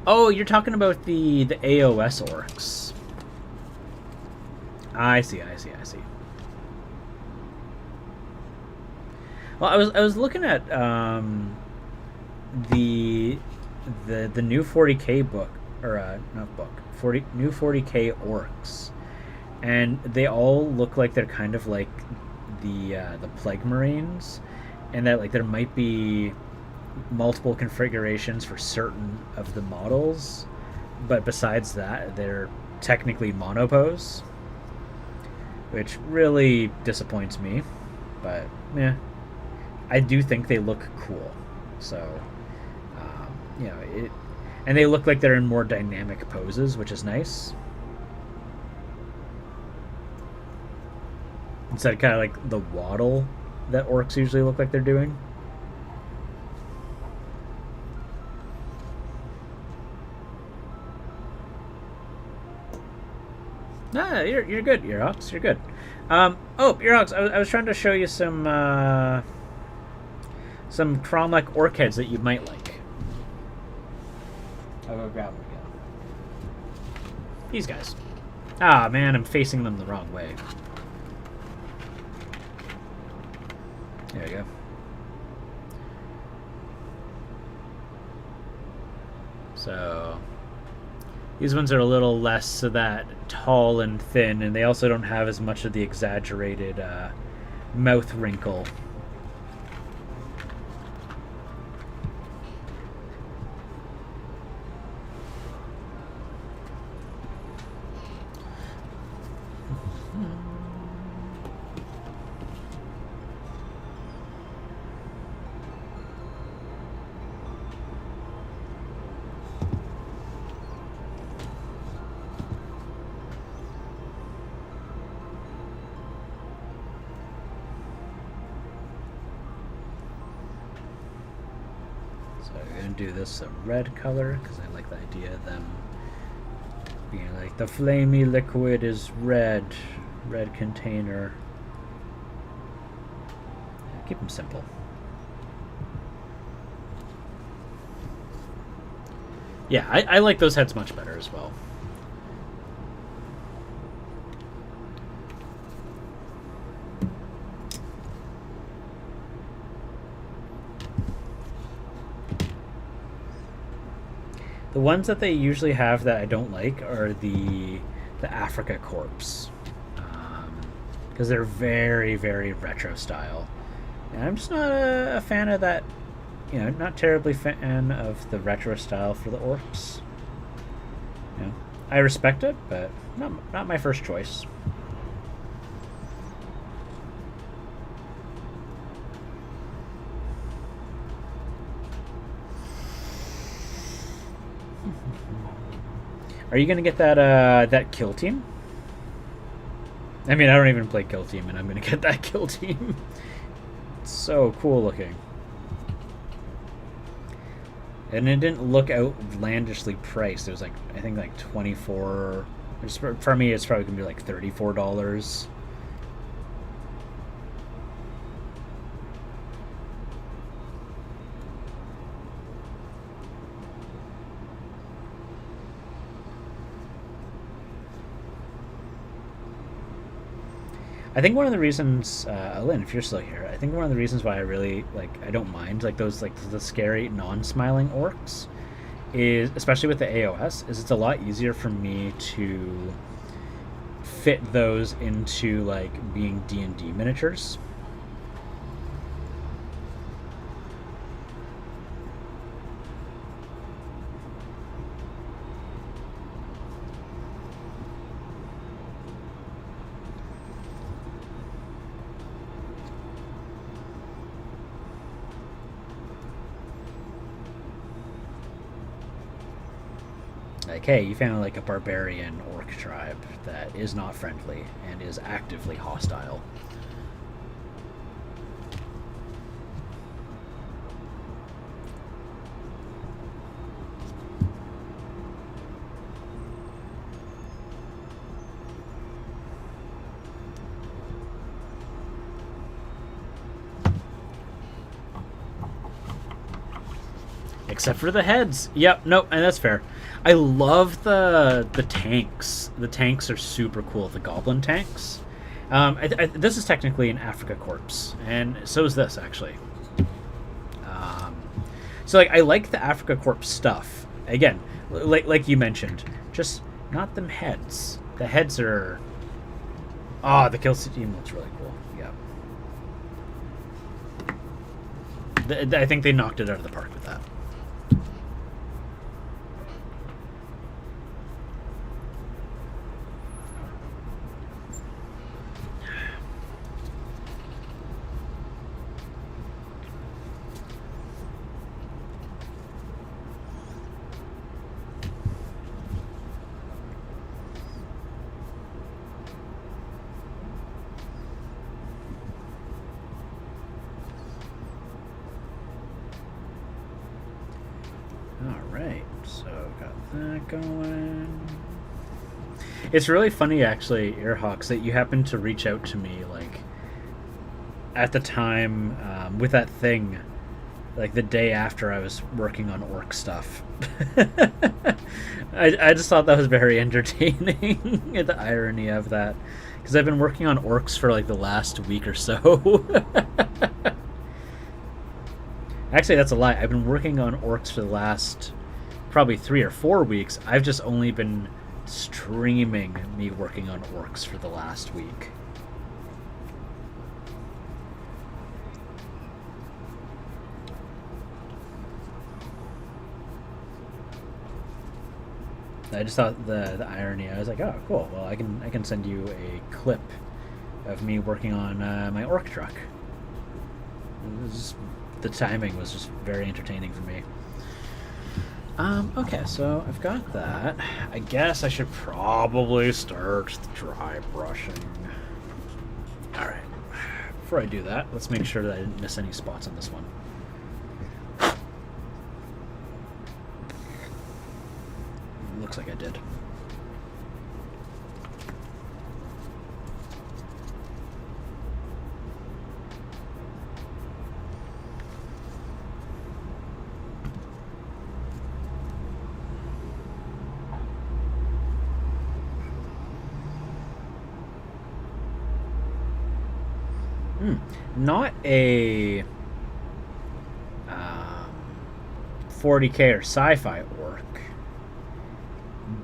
Oh, you're talking about the AOS orcs. I see. Well, I was looking at the new 40k book, or not book, new 40k orcs, and they all look like they're kind of like the plague marines, and that like there might be multiple configurations for certain of the models, but besides that they're technically monopose, which really disappoints me. But yeah, I do think they look cool, so you know it, and they look like they're in more dynamic poses, which is nice. Instead of kind of like the waddle that orcs usually look like they're doing. Ah, you're good, Orcs. You're good. Oh, Orcs, I was trying to show you some Kromlech orc heads that you might like. I'll go grab them again. These guys. Ah, man, I'm facing them the wrong way. There we go. So these ones are a little less so that tall and thin, and they also don't have as much of the exaggerated mouth wrinkle. Do this a red color because I like the idea of them being like the flamey liquid is red container. Keep them simple. Yeah, I like those heads much better as well. The ones that they usually have that I don't like are the Africa corpse, because they're very, very retro style, and I'm just not a fan of that. You know, not terribly fan of the retro style for the orcs. You know, I respect it, but not my first choice. Are you gonna get that kill team? I mean, I don't even play kill team, and I'm gonna get that kill team. It's so cool looking, and it didn't look outlandishly priced. It was like, I think like 24. For me, it's probably gonna be like $34. I think one of the reasons, Lynn, if you're still here, I think one of the reasons why I really, I don't mind, those, the scary, non-smiling orcs, is, especially with the AOS, is it's a lot easier for me to fit those into, being D&D miniatures. Hey, you found a barbarian orc tribe that is not friendly and is actively hostile. Except for the heads. Yep, nope, and that's fair. I love the tanks. The tanks are super cool. The goblin tanks. This is technically an Africa corpse, and so is this actually. So like I like the Africa corpse stuff. Again, like you mentioned, just not them heads. The heads are. Oh, the kill team looks really cool. Yeah. I think they knocked it out of the park with that. Going. It's really funny, actually, Earhawks, that you happened to reach out to me, like, at the time, with that thing, like, the day after I was working on orc stuff. I just thought that was very entertaining, the irony of that, because I've been working on orcs for, like, the last week or so. Actually, that's a lie. I've been working on orcs for the last... probably 3 or 4 weeks. I've just only been streaming me working on orcs for the last week. I just thought the irony. I was like, oh, cool. Well, I can send you a clip of me working on my orc truck. The timing was just very entertaining for me. Okay, so I've got that. I guess I should probably start the dry brushing. Alright. Before I do that, let's make sure that I didn't miss any spots on this one. Looks like I did. Not a 40k or sci-fi orc,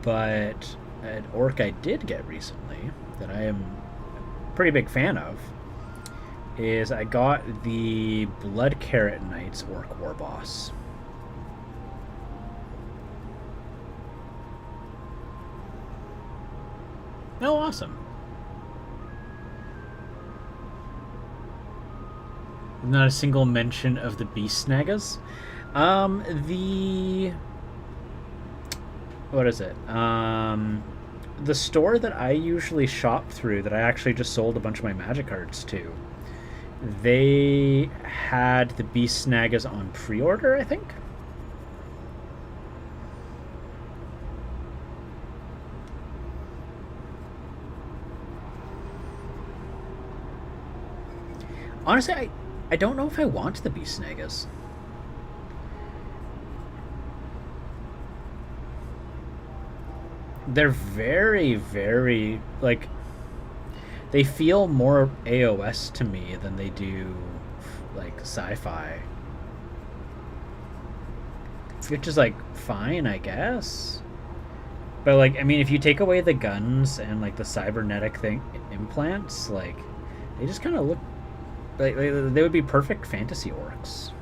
but an orc I did get recently that I am a pretty big fan of is I got the Blood Carrot Knights orc war boss. Oh, awesome. Not a single mention of the beast snagas. What is it? The store that I usually shop through, that I actually just sold a bunch of my magic cards to, they had the beast snagas on pre-order, I think. Honestly, I don't know if I want the beast snagas. They're very, very, like, they feel more AOS to me than they do, like, sci-fi. Which is, like, fine, I guess. But, like, I mean, if you take away the guns and, like, the cybernetic implants, like, they just kind of look... Like, they would be perfect fantasy orcs.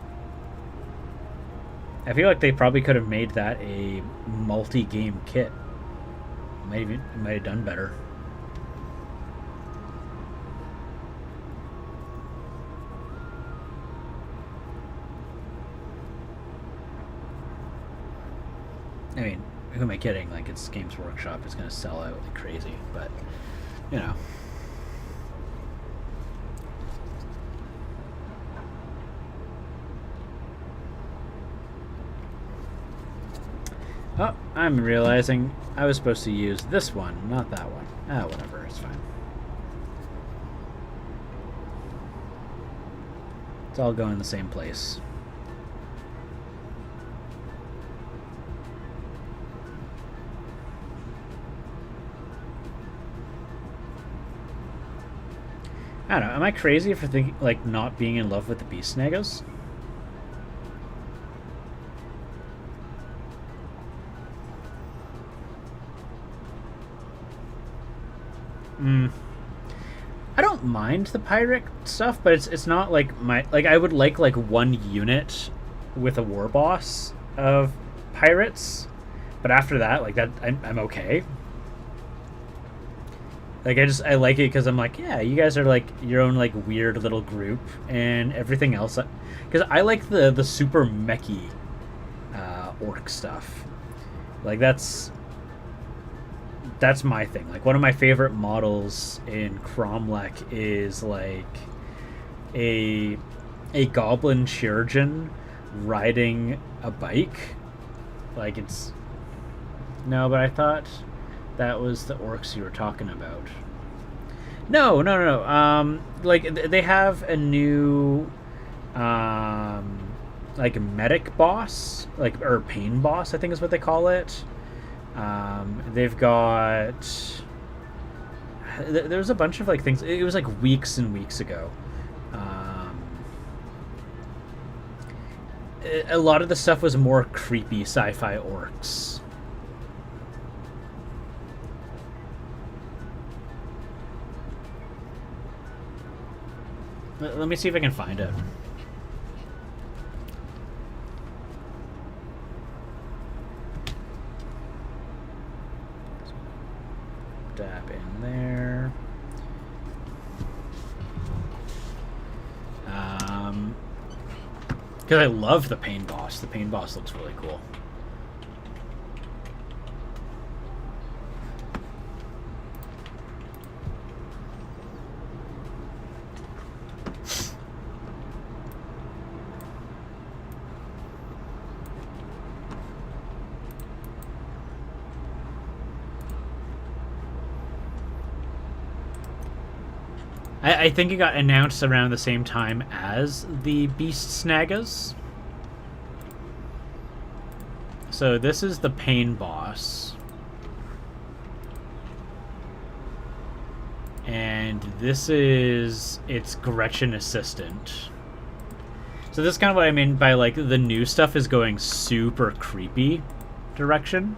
I feel like they probably could have made that a multi-game kit. Might have done better. I mean, who am I kidding? Like, it's Games Workshop. It's going to sell out like crazy. But, you know. Oh, I'm realizing I was supposed to use this one, not that one. Ah, whatever, it's fine. It's all going in the same place. I don't know. Am I crazy for thinking like not being in love with the beast snaggers? I don't mind the pirate stuff, but it's not like my like I would like one unit with a war boss of pirates, but after that, like that, I'm okay. Like I like it because I'm like, yeah, you guys are like your own like weird little group, and everything else. Because I like the super mechy orc stuff. Like that's my thing. Like one of my favorite models in Kromlech is like a goblin chirurgeon riding a bike. Like it's no, but I thought that was the orcs you were talking about. No. Like they have a new like medic boss, like or pain boss, I think is what they call it. They've got there's a bunch of like things. It was like weeks and weeks ago. A lot of the stuff was more creepy sci-fi orcs. Let me see if I can find it. Dab in there. Because I love the pain boss. The pain boss looks really cool. I think it got announced around the same time as the Beast Snaggas. So this is the pain boss. And this is its Gretchen assistant. So this is kind of what I mean by like the new stuff is going super creepy direction.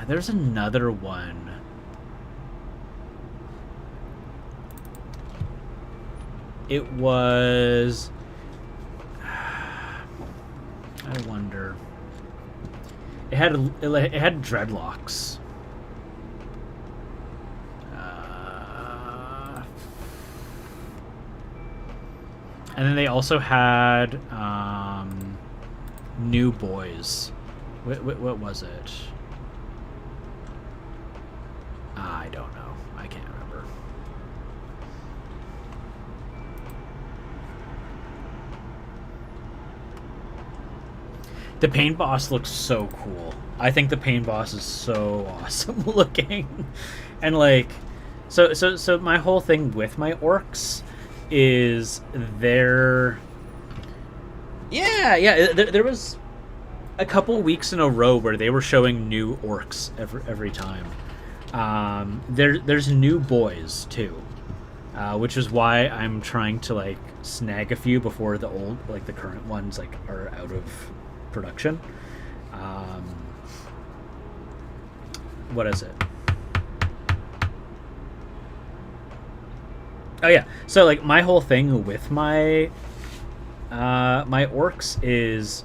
There's another one. It was... I wonder... It had dreadlocks. And then they also had new Boyz. What was it? I don't know. I can't remember. The pain boss looks so cool. I think the pain boss is so awesome looking. And like so my whole thing with my orcs is there was a couple weeks in a row where they were showing new orcs every time. There's new Boyz too, which is why I'm trying to like snag a few before the current ones like are out of production. What is it? Oh yeah, so like my whole thing with my my orcs is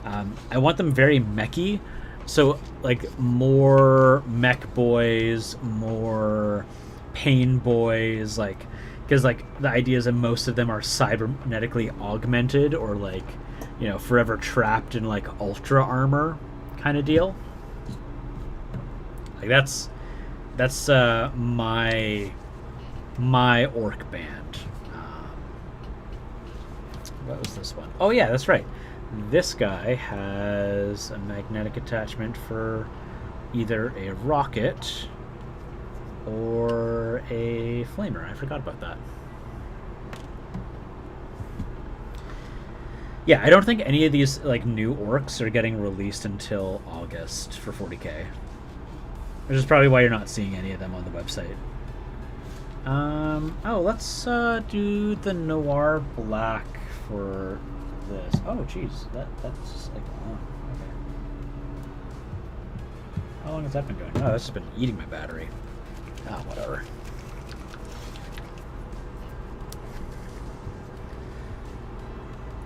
I want them very mechy, so like more mech boys, more pain boys, like because like the idea is that most of them are cybernetically augmented or like, you know, forever trapped in like ultra armor kind of deal. Like that's my orc band. What was this one? Oh yeah, that's right. This guy has a magnetic attachment for either a rocket or a flamer. I forgot about that. Yeah, I don't think any of these like new orcs are getting released until August for 40K. Which is probably why you're not seeing any of them on the website. Oh, let's do the Noir Black for this. Oh, jeez, that's like long. Okay. How long has that been going? Oh, this has been eating my battery. Ah, whatever.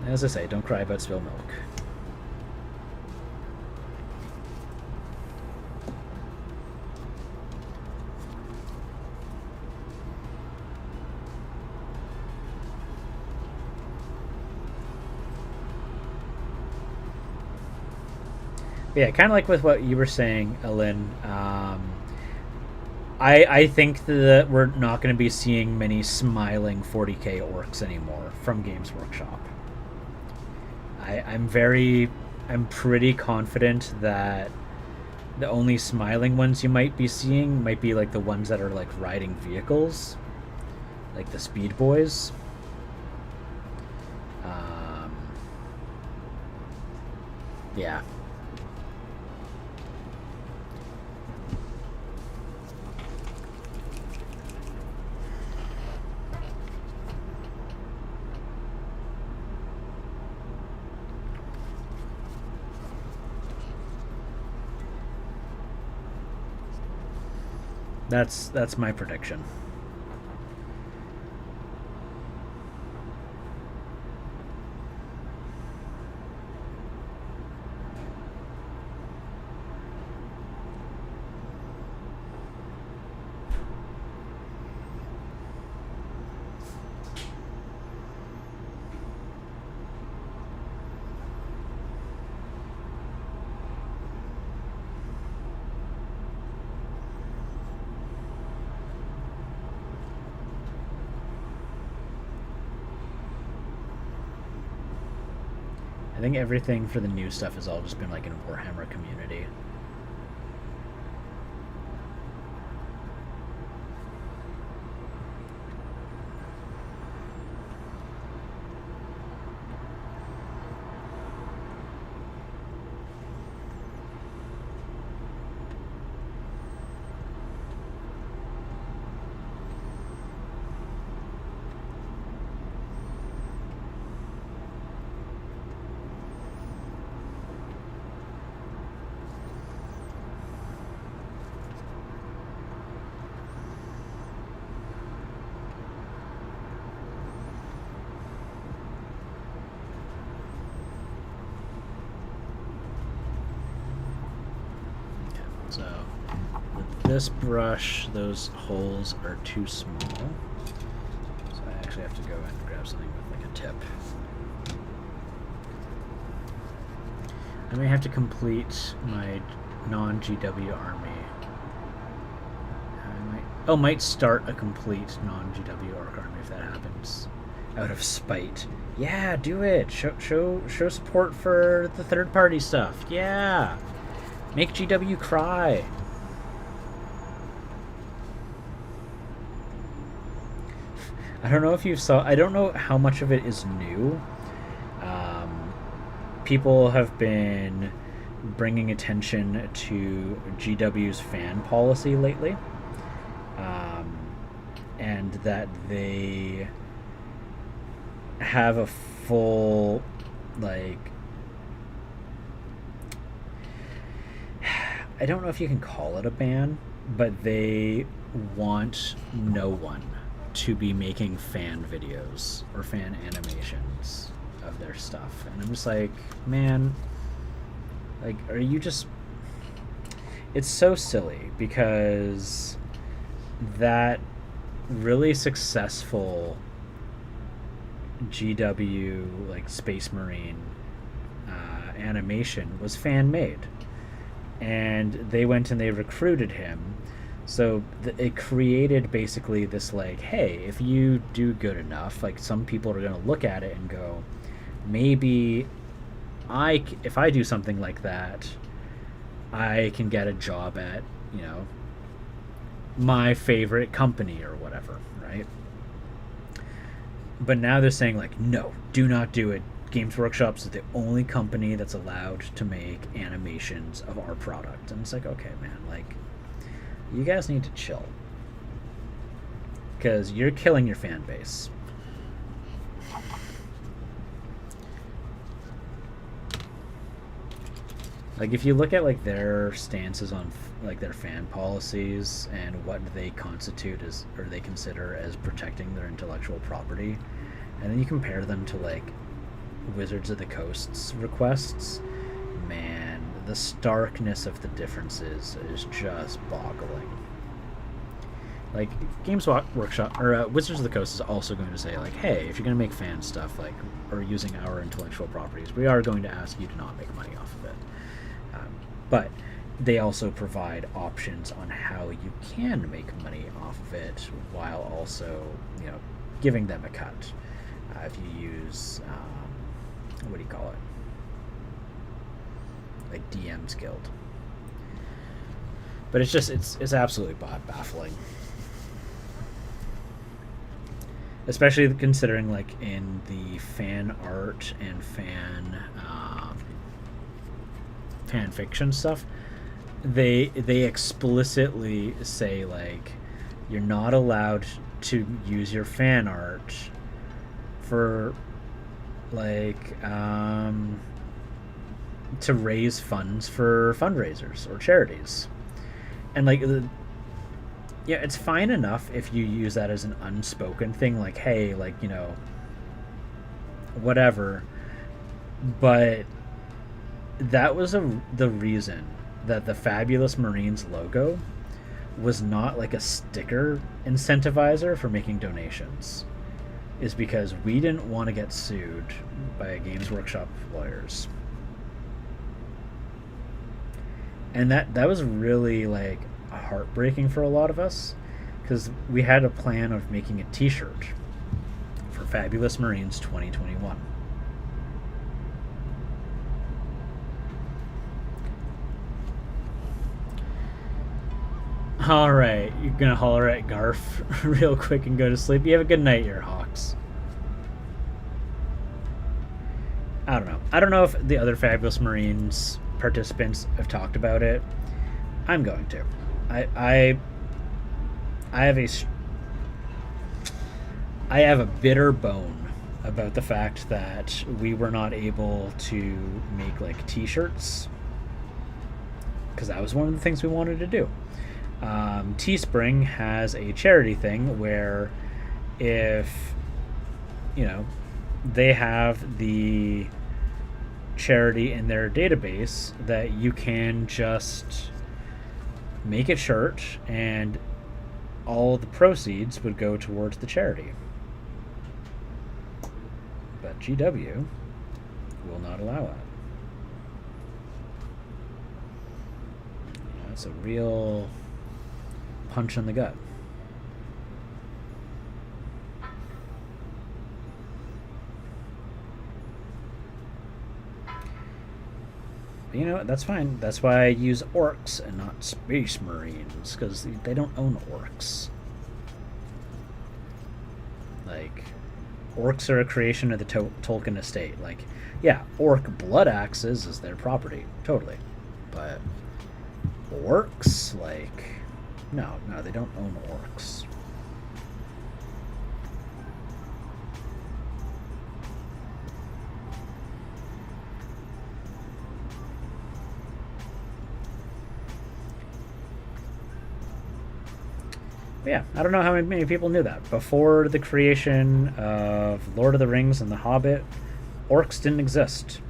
As I say, don't cry about spilled milk. Yeah, kind of like with what you were saying, Alin. I think that we're not going to be seeing many smiling 40k orcs anymore from Games Workshop. I'm pretty confident that the only smiling ones you might be seeing might be like the ones that are like riding vehicles, like the Speed Boys. Yeah. That's my prediction. I think everything for the new stuff has all just been like in Warhammer community. So with this brush, those holes are too small. So I actually have to go and grab something with like a tip. I may have to complete my non-GW army. Might start a complete non-GW orc army if that happens. Out of spite. Yeah, do it. Show support for the third-party stuff. Yeah. Make GW cry. I don't know if you saw. I don't know how much of it is new. People have been bringing attention to GW's fan policy lately, and that they have a full like. I don't know if you can call it a ban, but they want no one to be making fan videos or fan animations of their stuff. And I'm just like, man, like, are you just... It's so silly because that really successful GW, like, Space Marine animation was fan-made. And they went and they recruited him. So it created basically this like, hey, if you do good enough, like some people are going to look at it and go, maybe if I do something like that, I can get a job at, you know, my favorite company or whatever, right? But now they're saying like, no, do not do it. Games Workshop's is the only company that's allowed to make animations of our product. And it's like, okay, man, like, you guys need to chill. because you're killing your fan base. Like, if you look at like their stances on like their fan policies and what they constitute as, or they consider as protecting their intellectual property, and then you compare them to like Wizards of the Coast's requests, man, the starkness of the differences is just boggling. Like, Games Workshop or Wizards of the Coast is also going to say like, hey, if you're going to make fan stuff like or using our intellectual properties, we are going to ask you to not make money off of it. But they also provide options on how you can make money off of it while also, you know, giving them a cut. If you use, what do you call it? Like DM's Guild. But it's just, it's absolutely baffling. Especially considering, like, in the fan art and fan fiction stuff, they explicitly say like you're not allowed to use your fan art for like to raise funds for fundraisers or charities. And like yeah, it's fine enough if you use that as an unspoken thing, like, hey, like, you know, whatever, but that was the reason that the Fabulous Marines logo was not like a sticker incentivizer for making donations, is because we didn't want to get sued by Games Workshop lawyers. And that was really like heartbreaking for a lot of us, because we had a plan of making a t-shirt for Fabulous Marines 2021. Alright, you're gonna holler at Garf real quick and go to sleep. You have a good night, your Hawks. I don't know. I don't know if the other Fabulous Marines participants have talked about it. I'm going to. I have a bitter bone about the fact that we were not able to make like t-shirts, because that was one of the things we wanted to do. Teespring has a charity thing where if, you know, they have the charity in their database, that you can just make a shirt and all the proceeds would go towards the charity. But GW will not allow that. That's a real punch in the gut. But you know what? That's fine. That's why I use Orcs and not Space Marines, because they don't own Orcs. Like, Orcs are a creation of the Tolkien estate. Like, yeah, Orc blood axes is their property, totally. But Orcs, like, no, they don't own Orcs. But yeah, I don't know how many people knew that. Before the creation of Lord of the Rings and The Hobbit, Orcs didn't exist.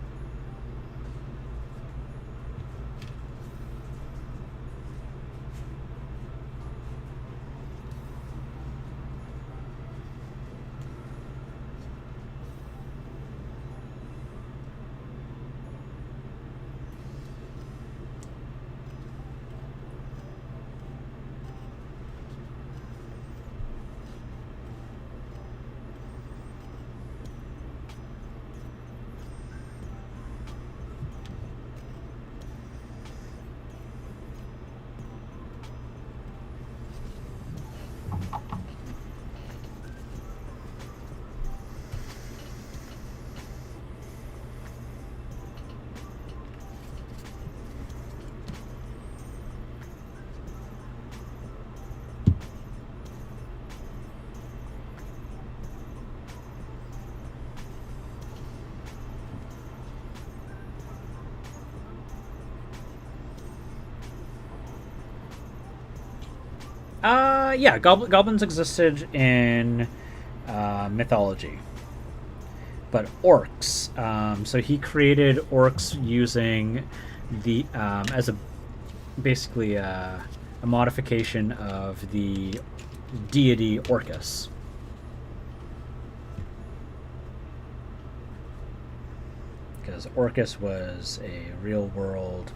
Yeah, goblins existed in mythology, but orcs. So he created orcs using the as a basically a modification of the deity Orcus. Because Orcus was a real world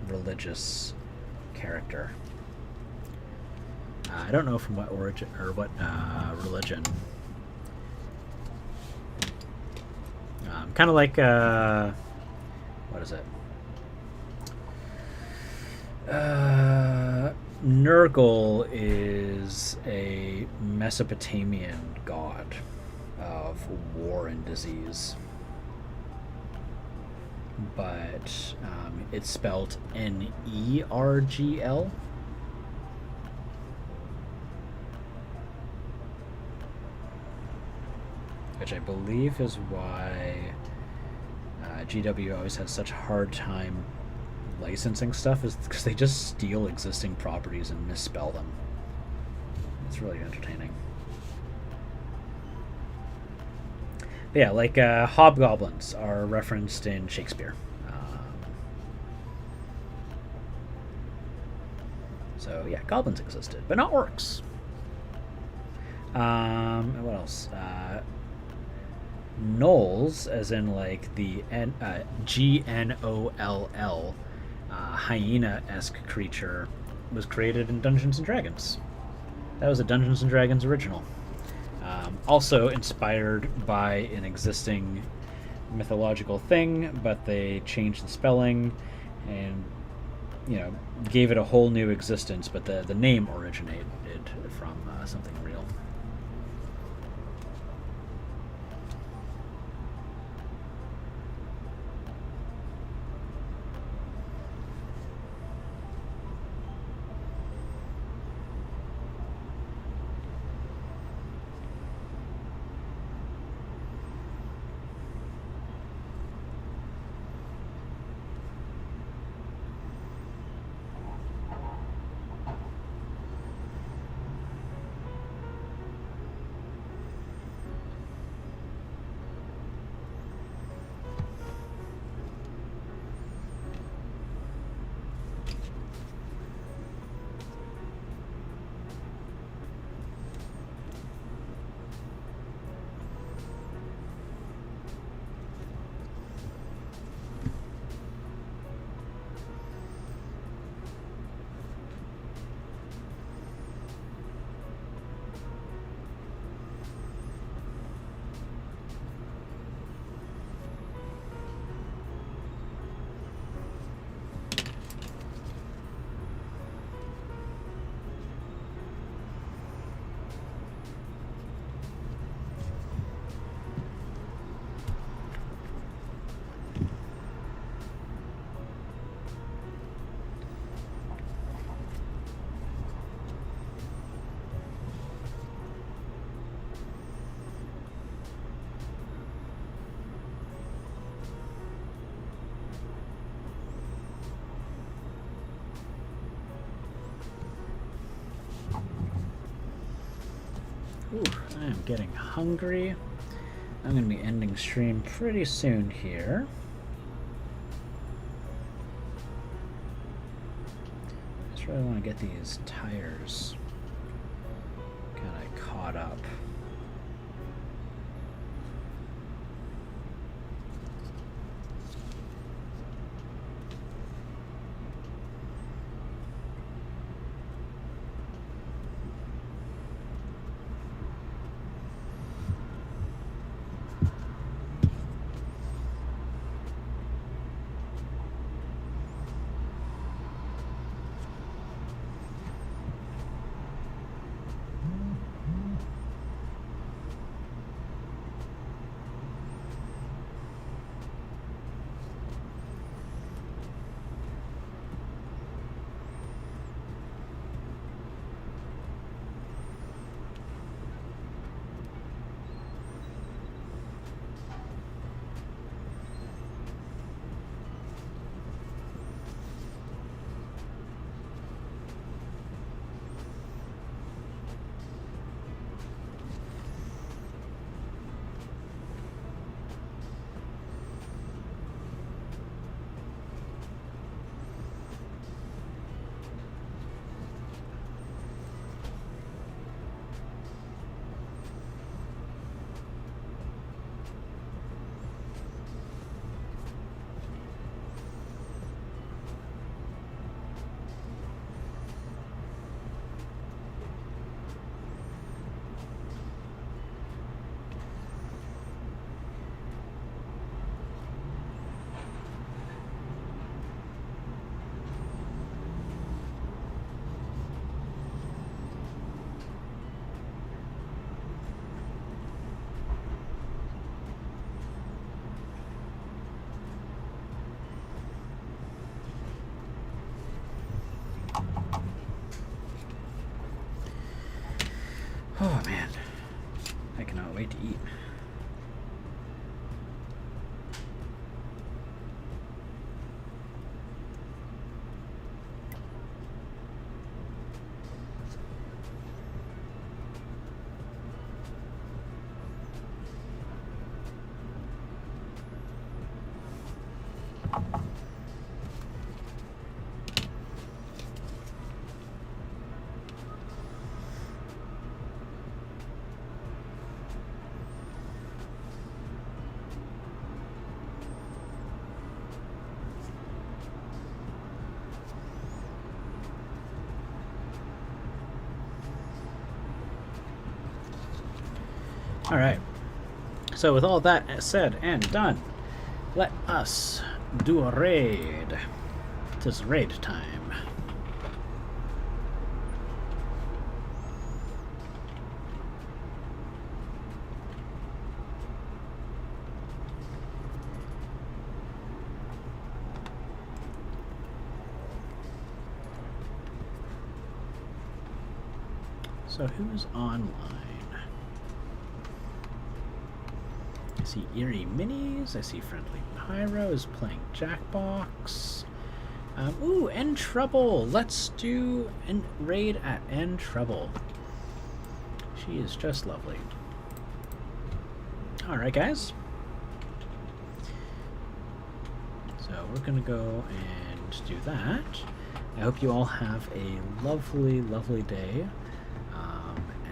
religious character. I don't know from what origin or what religion. Kind of like what is it? Nurgle is a Mesopotamian god of war and disease, but it's spelled Nergl. Which I believe is why GW always has such a hard time licensing stuff, is because they just steal existing properties and misspell them. It's really entertaining. But yeah, like hobgoblins are referenced in Shakespeare. So yeah, goblins existed, but not orcs. And what else? Gnolls, as in like the Gnoll, hyena-esque creature, was created in Dungeons and Dragons. That was a Dungeons and Dragons original. Also inspired by an existing mythological thing, but they changed the spelling and, you know, gave it a whole new existence. But the name originated from something real. Ooh, I am getting hungry. I'm going to be ending stream pretty soon here. I just really want to get these tires kind of caught up. I cannot wait to eat. Alright, so with all that said and done, let us do a raid. It is raid time. So who's online? I see Eerie Minis. I see Friendly Pyro is playing Jackbox. Ooh, End Trouble. Let's do a raid at End Trouble. She is just lovely. Alright, guys. So we're going to go and do that. I hope you all have a lovely, lovely day.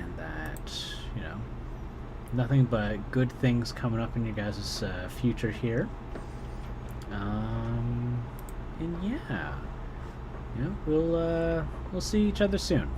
And that, you know, nothing but good things coming up in your guys' future here. And yeah, you know, we'll see each other soon.